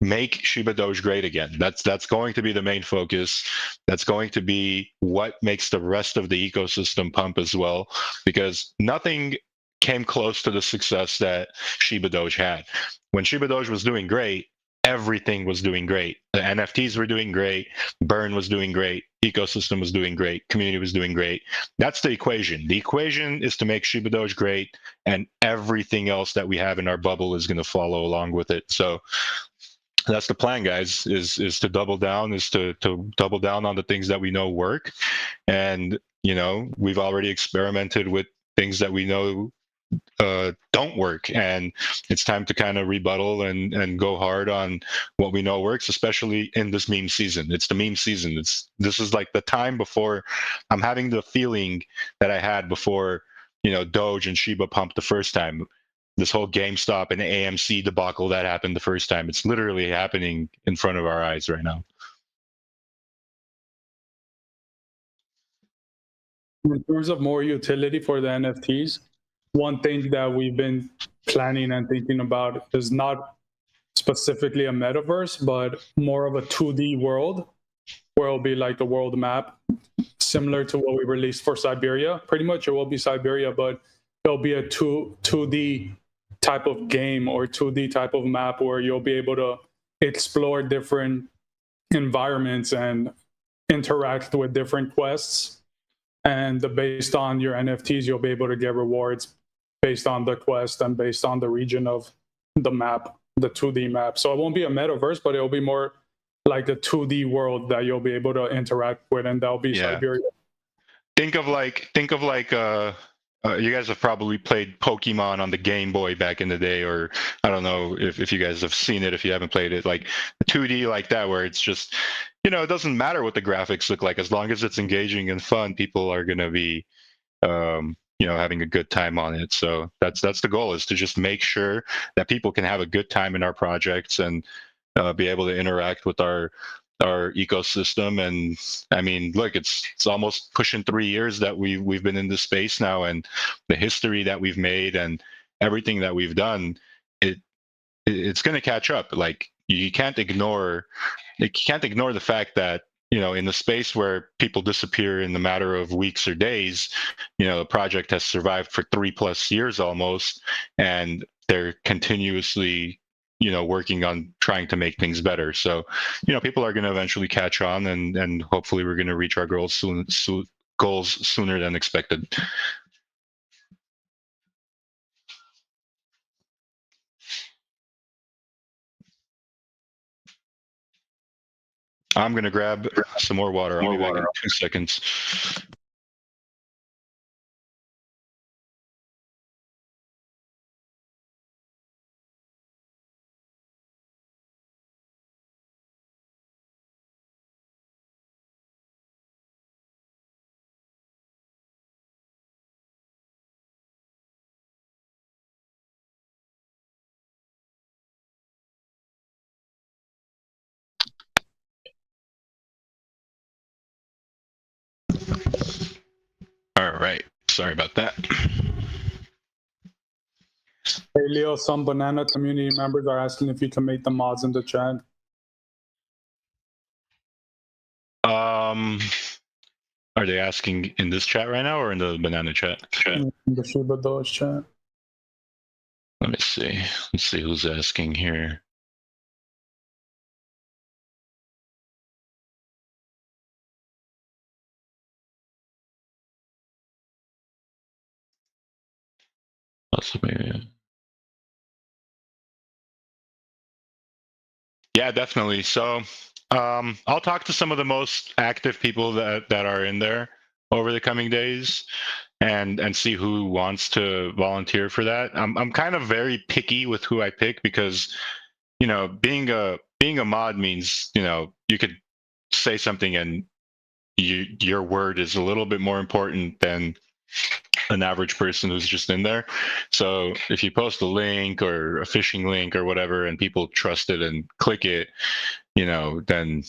make ShibaDoge great again. That's going to be the main focus. That's going to be what makes the rest of the ecosystem pump as well, because nothing came close to the success that ShibaDoge had. When ShibaDoge was doing great, everything was doing great. The NFTs were doing great, burn was doing great, ecosystem was doing great, community was doing great. That's the equation. The equation is to make ShibaDoge great, and everything else that we have in our bubble is going to follow along with it. So that's the plan, guys, is to double down, is to double down on the things that we know work. And we've already experimented with things that we know don't work, and it's time to kind of rebuttal and go hard on what we know works, especially in this meme season. It's the meme season. This is like the time before. I'm having the feeling that I had before Doge and Shiba pumped the first time. This whole GameStop and AMC debacle that happened the first time, it's literally happening in front of our eyes right now. In terms of more utility for the NFTs, one thing that we've been planning and thinking about is not specifically a metaverse, but more of a 2D world, where it'll be like the world map, similar to what we released for Siberia. Pretty much it will be Siberia, but it'll be a 2D type of game or 2D type of map, where you'll be able to explore different environments and interact with different quests. And based on your NFTs, you'll be able to get rewards based on the quest and based on the region of the map, the 2D map. So it won't be a metaverse, but it'll be more like a 2D world that you'll be able to interact with, and that'll be Siberia. Think of like you guys have probably played Pokemon on the Game Boy back in the day, or I don't know if you guys have seen it, if you haven't played it, like 2D like that, where it's just, it doesn't matter what the graphics look like. As long as it's engaging and fun, people are going to be, having a good time on it. So that's the goal, is to just make sure that people can have a good time in our projects and be able to interact with our our ecosystem. And I mean, look, it's almost pushing 3 years that we've been in this space now, and the history that we've made and everything that we've done, it's going to catch up. Like you can't ignore the fact that, you know, in the space where people disappear in the matter of weeks or days, you know, the project has survived for 3+ years almost, and they're continuously, you know, working on trying to make things better. So, you know, people are going to eventually catch on, and hopefully we're going to reach our goals sooner than expected. I'm going to grab some more water. I'll be back in 2 seconds. All right. Sorry about that. Hey Leo, some banana community members are asking if you can make the mods in the chat. Are they asking in this chat right now or in the banana chat? In the ShibaDoge chat. Let me see. Let's see who's asking here. Yeah, definitely. So I'll talk to some of the most active people that are in there over the coming days, and see who wants to volunteer for that. I'm kind of very picky with who I pick, because, you know, being a mod means, you know, you could say something and your word is a little bit more important than an average person who's just in there. So if you post a link or a phishing link or whatever, and people trust it and click it, you know, then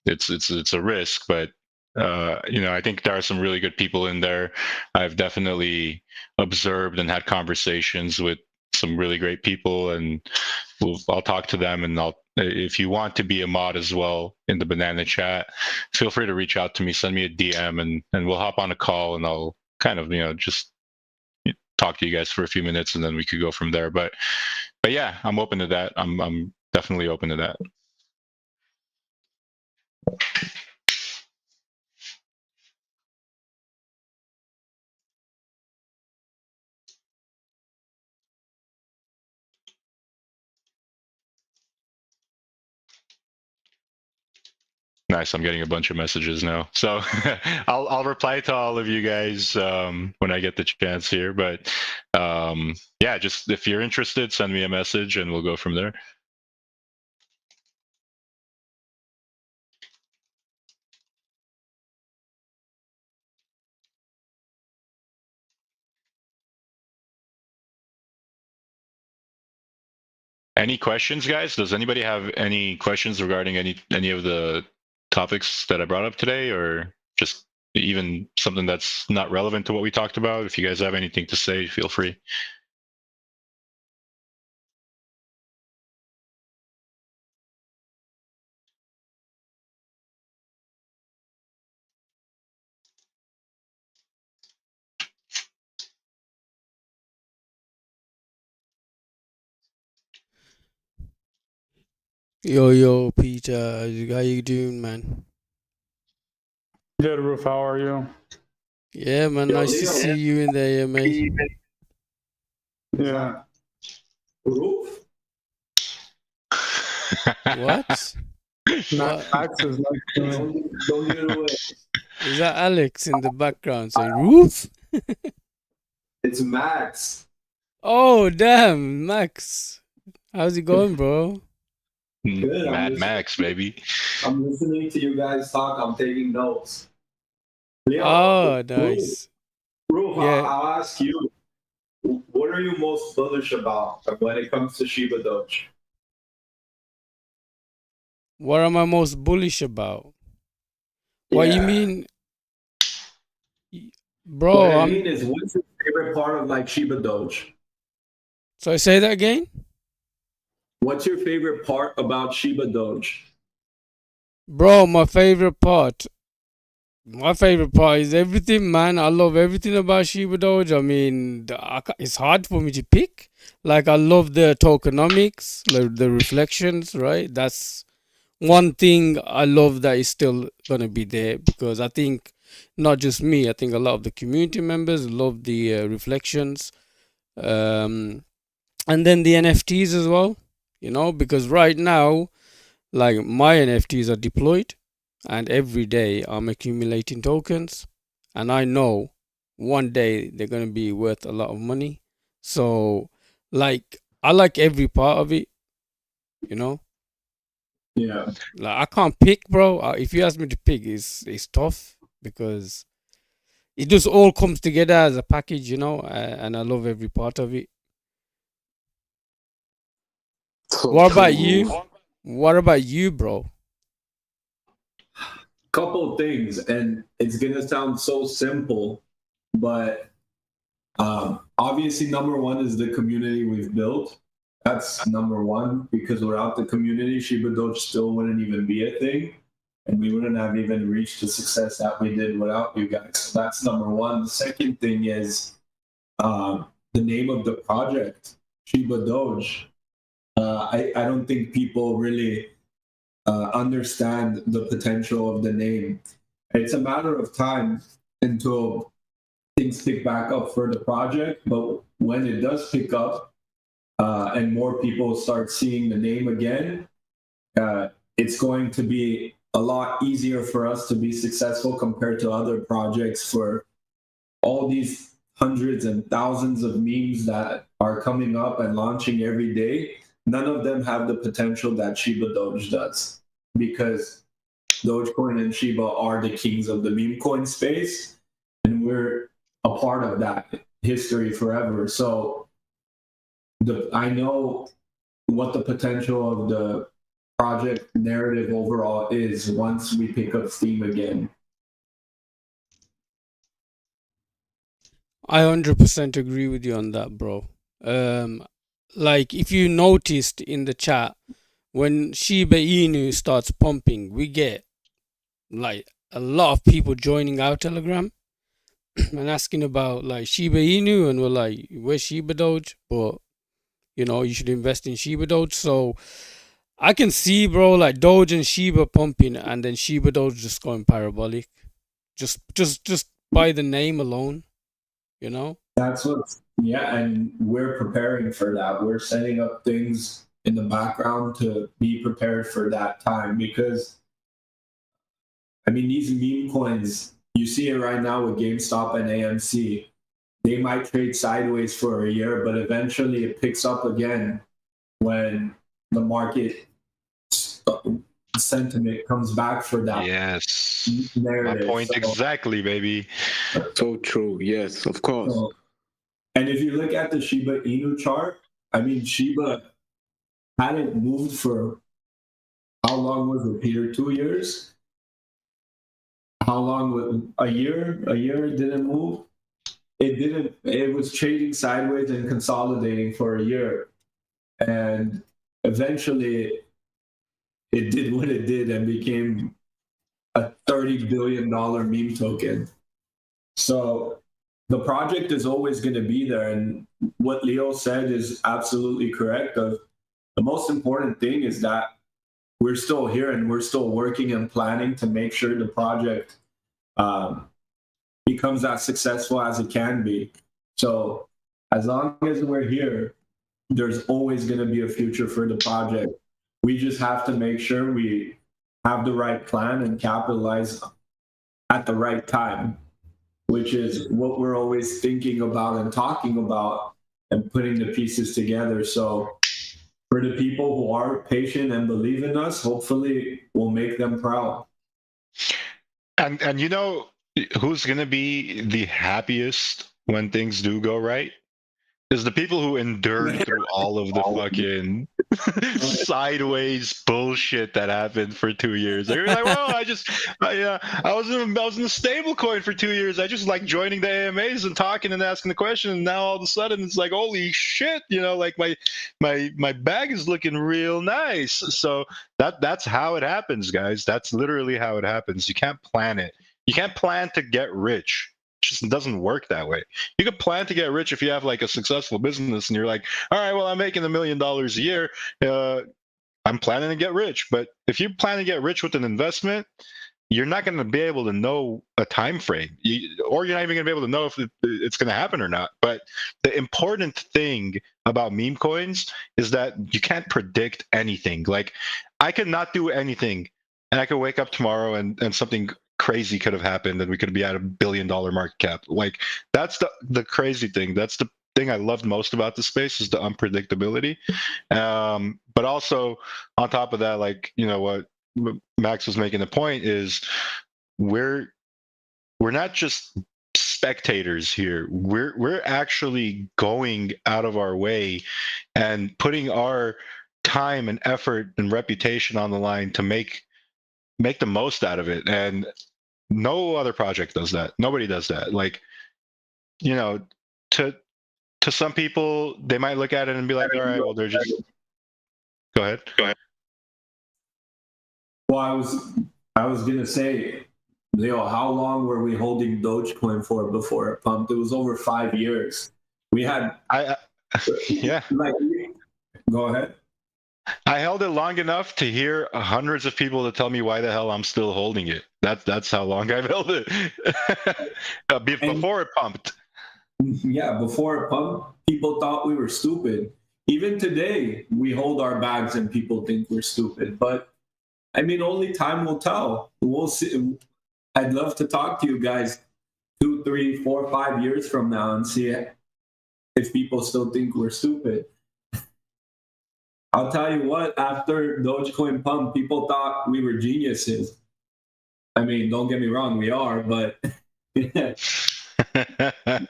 it's a risk. But you know, I think there are some really good people in there. I've definitely observed and had conversations with some really great people, and I'll talk to them, and if you want to be a mod as well in the banana chat, feel free to reach out to me, send me a DM, and we'll hop on a call, and I'll kind of, you know, just talk to you guys for a few minutes, and then we could go from there. But yeah, I'm open to that. I'm definitely open to that. Nice. I'm getting a bunch of messages now. So I'll reply to all of you guys when I get the chance here. But yeah, just if you're interested, send me a message and we'll go from there. Any questions, guys? Does anybody have any questions regarding any of the topics that I brought up today, or just even something that's not relevant to what we talked about? If you guys have anything to say, feel free. Yo, Peter, how you doing, man? Good, Roof, how are you? Yeah, man, nice to see you in the AMA. Yeah. Roof? What? Max is like, Don't give it away. Is that Alex in the background saying roof? It's Max. Oh, damn, Max. How's it going, bro? Good. Mad Max, baby. I'm listening to you guys talk. I'm taking notes. Leo, Oh, nice. Roof, Yeah. I'll ask you. What are you most bullish about when it comes to ShibaDoge? What am I most bullish about? What you Yeah. mean, What bro? I mean is, what's your favorite part of like ShibaDoge? So I say that again, What's your favorite part about ShibaDoge? bro. My favorite part. My favorite part is everything, man. I love everything about ShibaDoge. I mean, it's hard for me to pick. Like, I love the tokenomics, like the reflections, right? That's one thing I love that is still gonna be there, because I think not just me. I think a lot of the community members love the reflections, and then the NFTs as well. You know, because right now, like, my NFTs are deployed, and every day I'm accumulating tokens, and I know one day they're gonna be worth a lot of money. So, like, I like every part of it. You know, Yeah. like, I can't pick, bro. If you ask me to pick, it's tough, because it just all comes together as a package. You know, and I love every part of it. So What about true. you? What about you, bro? Couple things, and it's gonna sound so simple, but obviously number one is the community we've built. That's number one, because without the community, ShibaDoge still wouldn't even be a thing, and we wouldn't have even reached the success that we did without you guys. So that's number one. The second thing is the name of the project, ShibaDoge. I don't think people really understand the potential of the name. It's a matter of time until things pick back up for the project, but when it does pick up and more people start seeing the name again, it's going to be a lot easier for us to be successful compared to other projects, for all these hundreds and thousands of memes that are coming up and launching every day. None of them have the potential that ShibaDoge does, because Dogecoin and Shiba are the kings of the meme coin space, and we're a part of that history forever. So I know what the potential of the project narrative overall is once we pick up steam again. I 100% agree with you on that, bro. Like, if you noticed in the chat, when Shiba Inu starts pumping, we get like a lot of people joining our Telegram and asking about like Shiba Inu, and we're like, where's ShibaDoge? But you know, you should invest in ShibaDoge. So I can see, bro, like Doge and Shiba pumping, and then ShibaDoge just going parabolic. Just by the name alone, you know. That's what, yeah, and we're preparing for that. We're setting up things in the background to be prepared for that time, because I mean, these meme coins, you see it right now with GameStop and AMC. They might trade sideways for a year, but eventually it picks up again when the market sentiment comes back for that Yes. narrative. My point exactly, baby. So true. Yes, of course. And if you look at the Shiba Inu chart, I mean, Shiba hadn't moved for how long was it, Peter? 2 years? How long was a year? A year it didn't move. It didn't. It was trading sideways and consolidating for a year, and eventually it did what it did and became a $30 billion meme token. So the project is always going to be there, and what Leo said is absolutely correct. The most important thing is that we're still here and we're still working and planning to make sure the project becomes as successful as it can be. So as long as we're here, there's always going to be a future for the project. We just have to make sure we have the right plan and capitalize at the right time, which is what we're always thinking about and talking about and putting the pieces together. So for the people who are patient and believe in us, hopefully we'll make them proud. And you know who's gonna be the happiest when things do go right? Is the people who endured through all of the fucking sideways bullshit that happened for 2 years. You're like, well, I was in the stable coin for 2 years. I just like joining the AMAs and talking and asking the question. And now all of a sudden it's like, holy shit, like my bag is looking real nice. So that's how it happens, guys. That's literally how it happens. You can't plan it. You can't plan to get rich. It just doesn't work that way. You could plan to get rich if you have like a successful business and you're like, all right, well, I'm making $1 million a year. I'm planning to get rich. But if you plan to get rich with an investment, you're not going to be able to know a time frame, or you're not even going to be able to know if it's going to happen or not. But the important thing about meme coins is that you can't predict anything. Like, I could not do anything, and I could wake up tomorrow and something crazy could have happened, and we could be at $1 billion market cap. Like, that's the crazy thing. That's the thing I loved most about the space, is the unpredictability. But also on top of that, like, what Max was making the point is, we're not just spectators here. We're actually going out of our way and putting our time and effort and reputation on the line to make the most out of it. And no other project does that. Nobody does that. Like, to some people, they might look at it and be like, all right, well, they're just... Go ahead. Well, I was gonna say, Leo, how long were we holding Dogecoin for before it pumped? It was over 5 years. We had yeah. Like, go ahead. I held it long enough to hear hundreds of people to tell me why the hell I'm still holding it. That's how long I've held it. Before it pumped. Yeah, before it pumped, people thought we were stupid. Even today, we hold our bags and people think we're stupid. But I mean, only time will tell. We'll see. I'd love to talk to you guys 2, 3, 4, 5 years from now and see if people still think we're stupid. I'll tell you what, after Dogecoin pump, people thought we were geniuses. I mean, don't get me wrong, we are, but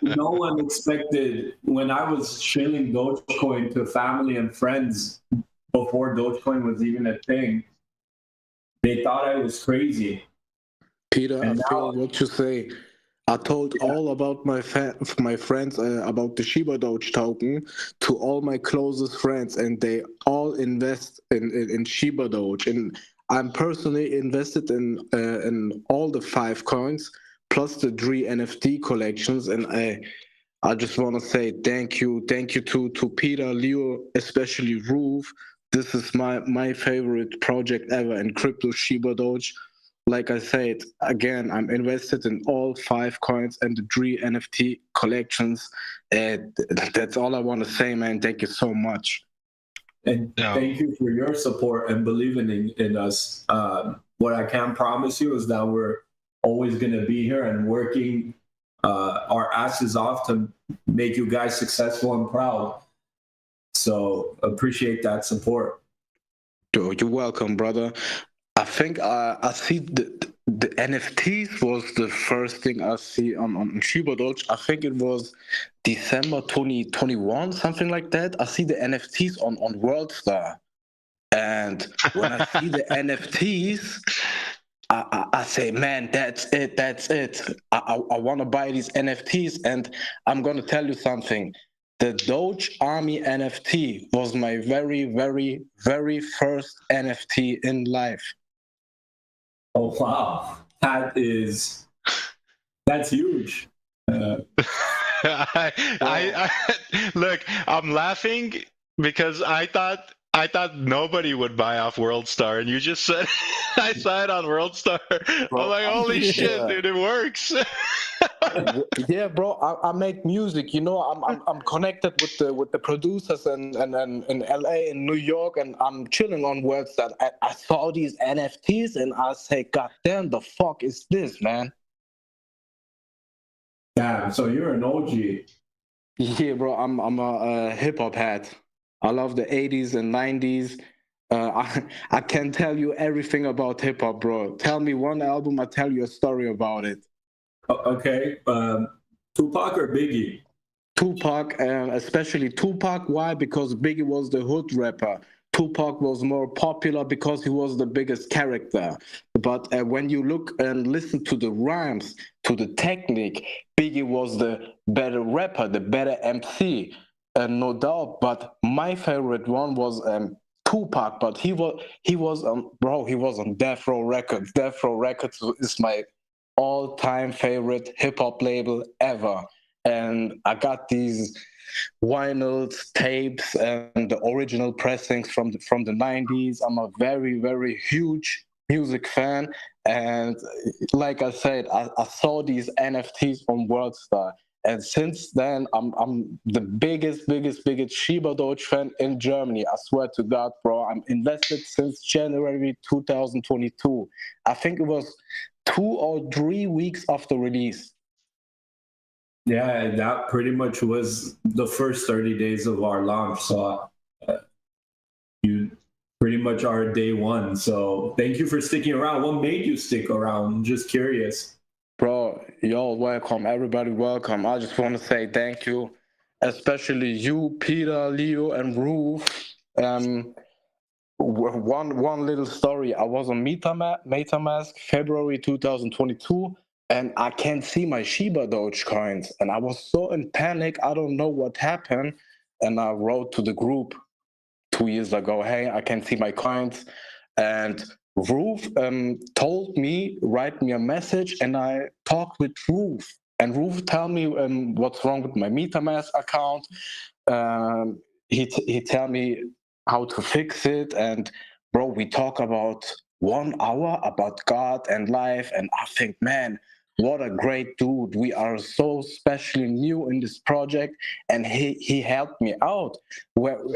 no one expected, when I was shilling Dogecoin to family and friends before Dogecoin was even a thing, they thought I was crazy. Peter, I feel what you say. I told all about my friends about the ShibaDoge token to all my closest friends, and they all invest in ShibaDoge. And I'm personally invested in all the 5 coins plus the 3 NFT collections. And I just want to say thank you to Peter, Leo, especially Roof. This is my favorite project ever in crypto, ShibaDoge. Like I said, again, I'm invested in all 5 coins and the 3 NFT collections. That's all I want to say, man. Thank you so much. And thank you for your support and believing in us. What I can promise you is that we're always going to be here and working our asses off to make you guys successful and proud. So appreciate that support. You're welcome, brother. I think I see the NFTs was the first thing I see on ShibaDoge. I think it was December 2021, something like that. I see the NFTs on WorldStar. And when I see the NFTs, I say, man, that's it. I want to buy these NFTs. And I'm going to tell you something. The Doge Army NFT was my very, very, very first NFT in life. Oh, wow. That's huge. I look, I'm laughing because I thought nobody would buy off WorldStar, and you just said I saw it on WorldStar. I'm like, holy shit, dude, it works. Yeah, bro. I make music. I'm connected with the producers and in LA and New York, and I'm chilling on WorldStar. I saw these NFTs, and I say, God damn, the fuck is this, man? Damn. So you're an OG. Yeah, bro. I'm a hip hop head. I love the 80s and 90s. I can tell you everything about hip hop, bro. Tell me one album, I tell you a story about it. Okay. Tupac or Biggie? Tupac, especially Tupac. Why? Because Biggie was the hood rapper. Tupac was more popular because he was the biggest character. But when you look and listen to the rhymes, to the technique, Biggie was the better rapper, the better MC, no doubt. But my favorite one was Tupac. But he was he was on Death Row Records. Death Row Records is my all-time favorite hip-hop label ever. And I got these vinyls, tapes, and the original pressings from the 90s. I'm a very, very huge music fan. And like I said, I saw these NFTs on WorldStar. And since then, I'm the biggest ShibaDoge fan in Germany. I swear to God, bro. I'm invested since January 2022. I think it was 2 or 3 weeks after release. Yeah, that pretty much was the first 30 days of our launch. So you pretty much are day one. So thank you for sticking around. What made you stick around? I'm just curious. Bro, y'all welcome. Everybody welcome. I just want to say thank you, especially you, Peter, Leo, and Roof. One little story. I was on MetaMask February 2022, and I can't see my Shiba Doge coins, and I was so in panic. I don't know what happened, and I wrote to the group 2 years ago, hey, I can't see my coins, and Roof told me, write me a message, and I talked with Roof, and Roof tell me what's wrong with my MetaMask account. He tell me how to fix it, and bro, we talk about 1 hour about God and life, and I think, man, what a great dude. We are so specially new in this project, and he helped me out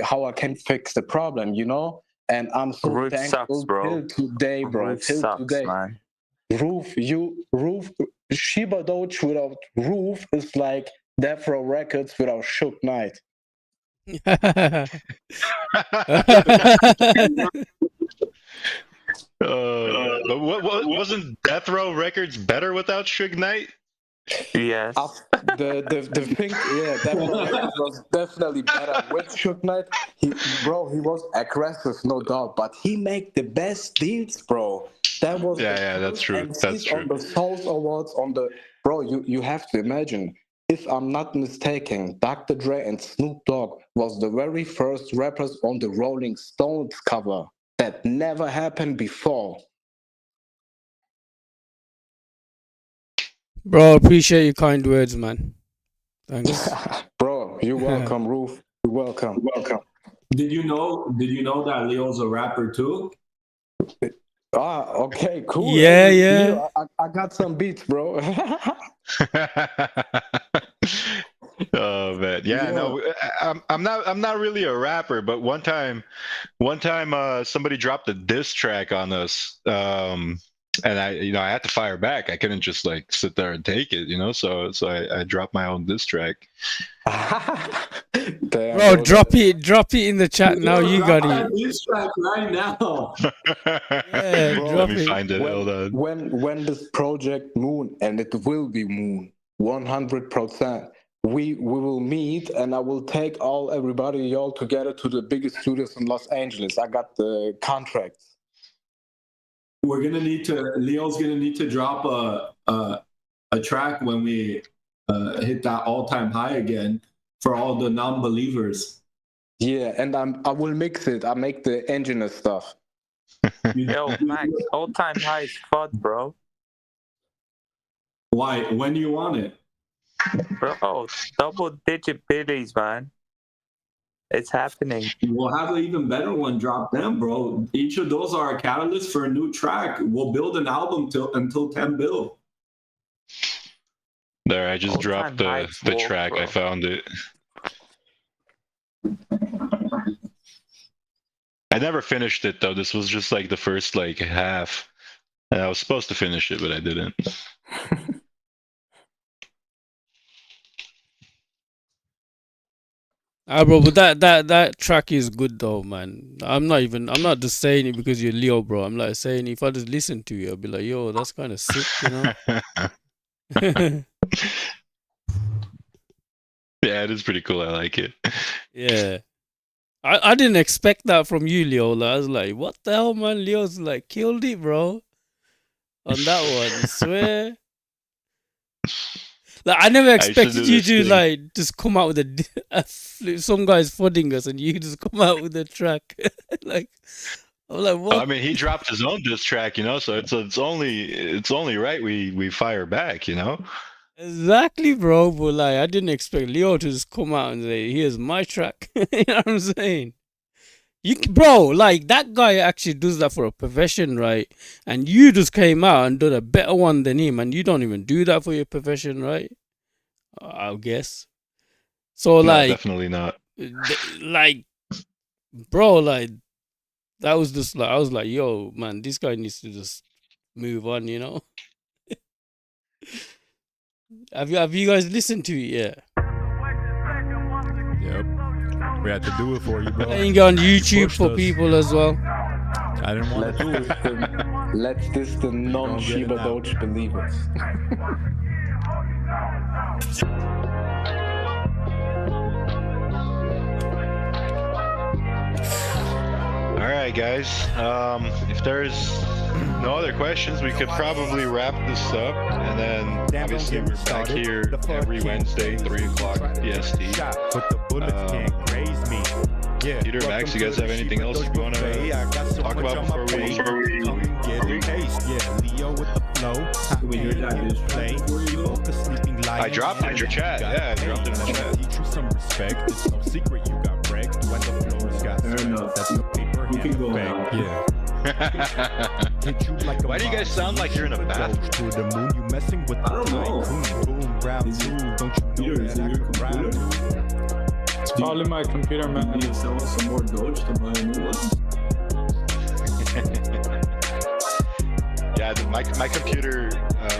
how I can fix the problem, you know. And I'm so Roof thankful sucks, bro. till today, bro. Roof Till sucks, today, man. Roof, Shiba Doge without Roof is like Death Row Records without Shook Knight. But what wasn't Death Row Records better without Suge Knight? Yes. The thing, yeah, Death Row Records was definitely better with Shook Knight. He was aggressive, no doubt, but he made the best deals, bro. That was That's true. and That's he's true. on the Souls Awards on the bro. You have to imagine. If I'm not mistaken, Dr. Dre and Snoop Dogg was the very first rappers on the Rolling Stones cover. That never happened before. Bro, appreciate your kind words, man. Thanks. Bro, you're welcome, Roof. You're welcome. Did you know that Leo's a rapper too? Okay, cool. Yeah, Hey, yeah. Leo, I got some beats, bro. Oh man, yeah, no, I'm not really a rapper, but one time, somebody dropped a diss track on us, and I had to fire back. I couldn't just like sit there and take it, so I dropped my own diss track. Damn, Bro, drop it in the chat now. You got it. This track right now. Yeah, Bro, drop Let me it. find it. Hold on. When this project Moon, and it will be Moon, 100%. We will meet, and I will take everybody y'all together to the biggest studios in Los Angeles. I got the contracts. Leo's gonna need to drop a track when we hit that all-time high again for all the non-believers. Yeah, and I will mix it. I make the engineer stuff. Yo, Max, all-time high is FUD, bro. Why? When do you want it? Bro, double-digit biddies, man. It's happening. We'll have an even better one drop then, bro. Each of those are a catalyst for a new track. We'll build an album until 10 bill. There, I just dropped the track. Bro. I found it. I never finished it though. This was just like the first like half. And I was supposed to finish it, but I didn't. Bro, but that track is good though, man. I'm not just saying it because you're Leo, bro. I'm like saying if I just listen to you, I'll be like, yo, that's kind of sick, you know? Yeah, it is pretty cool. I like it. Yeah. I didn't expect that from you, Leo. Like, I was like, what the hell, man? Leo's like killed it, bro. On that one, I swear. Like, I never expected you to like just come out with some guy's fudding us and you just come out with a track. Like, I'm like, what? I mean, he dropped his own diss track, you know, so it's only right we fire back, you know. Exactly, bro. But like, I didn't expect Leo to just come out and say, "Here's my track." You know what I'm saying? Bro, like that guy actually does that for a profession, right? And you just came out and did a better one than him, and you don't even do that for your profession, right? I guess. So No, like, definitely not. Like, bro, like that was just like I was like, yo, man, this guy needs to just move on, you know? Have you guys listened to it yet? Yep. We had to do it for you, bro. Playing on YouTube for people as well. I didn't want to do it. Let's this the non-ShibaDoge believers. All right, guys. If there's no other questions, we could probably wrap this up, and then obviously we're back here every Wednesday, 3 o'clock PST. Peter, Max, you guys have anything else you want to talk about before we I dropped it in your chat. Yeah, I dropped it in the chat. Teach you some respect. It's no secret you got wrecked when the floors got swept. That's the paper. You can go now. Yeah. Why do you guys sound like you're in a bathroom? To the moon, you messing with the tycoon. Boom, round two. Don't you know that I can rap? It's probably my computer, man. You need to sell some more Doge to buy a new one. Yeah, my computer,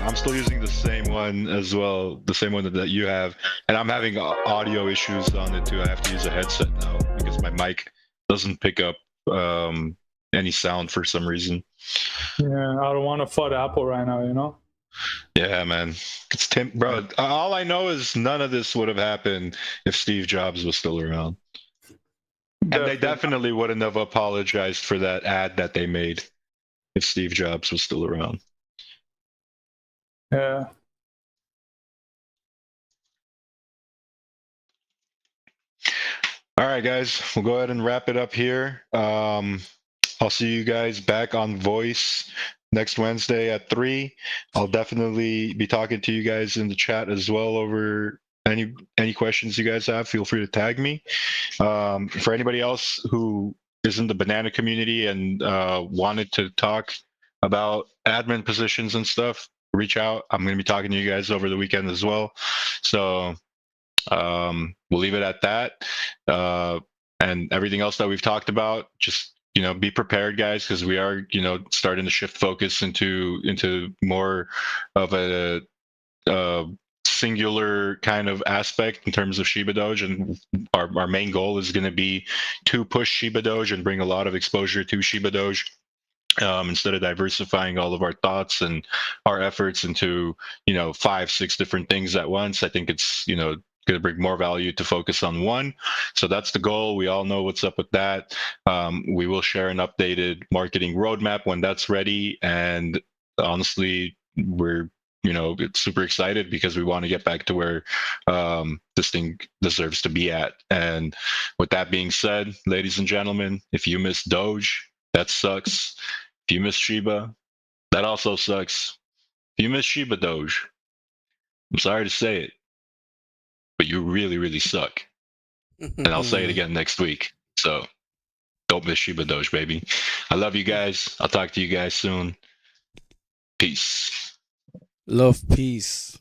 I'm still using the same one as well, the same one that you have, and I'm having audio issues on it too. I have to use a headset now because my mic doesn't pick up any sound for some reason. Yeah, I don't want to FUD Apple right now, you know? Yeah, man. It's Tim, bro. All I know is none of this would have happened if Steve Jobs was still around. And they definitely wouldn't have apologized for that ad that they made if Steve Jobs was still around. Yeah. All right, guys. We'll go ahead and wrap it up here. I'll see you guys back on Voice next Wednesday at 3. I'll definitely be talking to you guys in the chat as well over any questions you guys have. Feel free to tag me. For anybody else who is in the banana community and wanted to talk about admin positions and stuff, reach out. I'm going to be talking to you guys over the weekend as well. So we'll leave it at that. And everything else that we've talked about, just be prepared, guys, because we are starting to shift focus into more of a singular kind of aspect in terms of ShibaDoge, and our main goal is going to be to push ShibaDoge and bring a lot of exposure to ShibaDoge. Instead of diversifying all of our thoughts and our efforts into 5-6 different things at once, I think it's going to bring more value to focus on one. So that's the goal. We all know what's up with that. We will share an updated marketing roadmap when that's ready. And honestly, we're super excited because we want to get back to where this thing deserves to be at. And with that being said, ladies and gentlemen, if you miss Doge, that sucks. If you miss Shiba, that also sucks. If you miss ShibaDoge, I'm sorry to say it, but you really, really suck. And I'll say it again next week. So don't miss ShibaDoge, baby. I love you guys. I'll talk to you guys soon. Peace. Love, peace.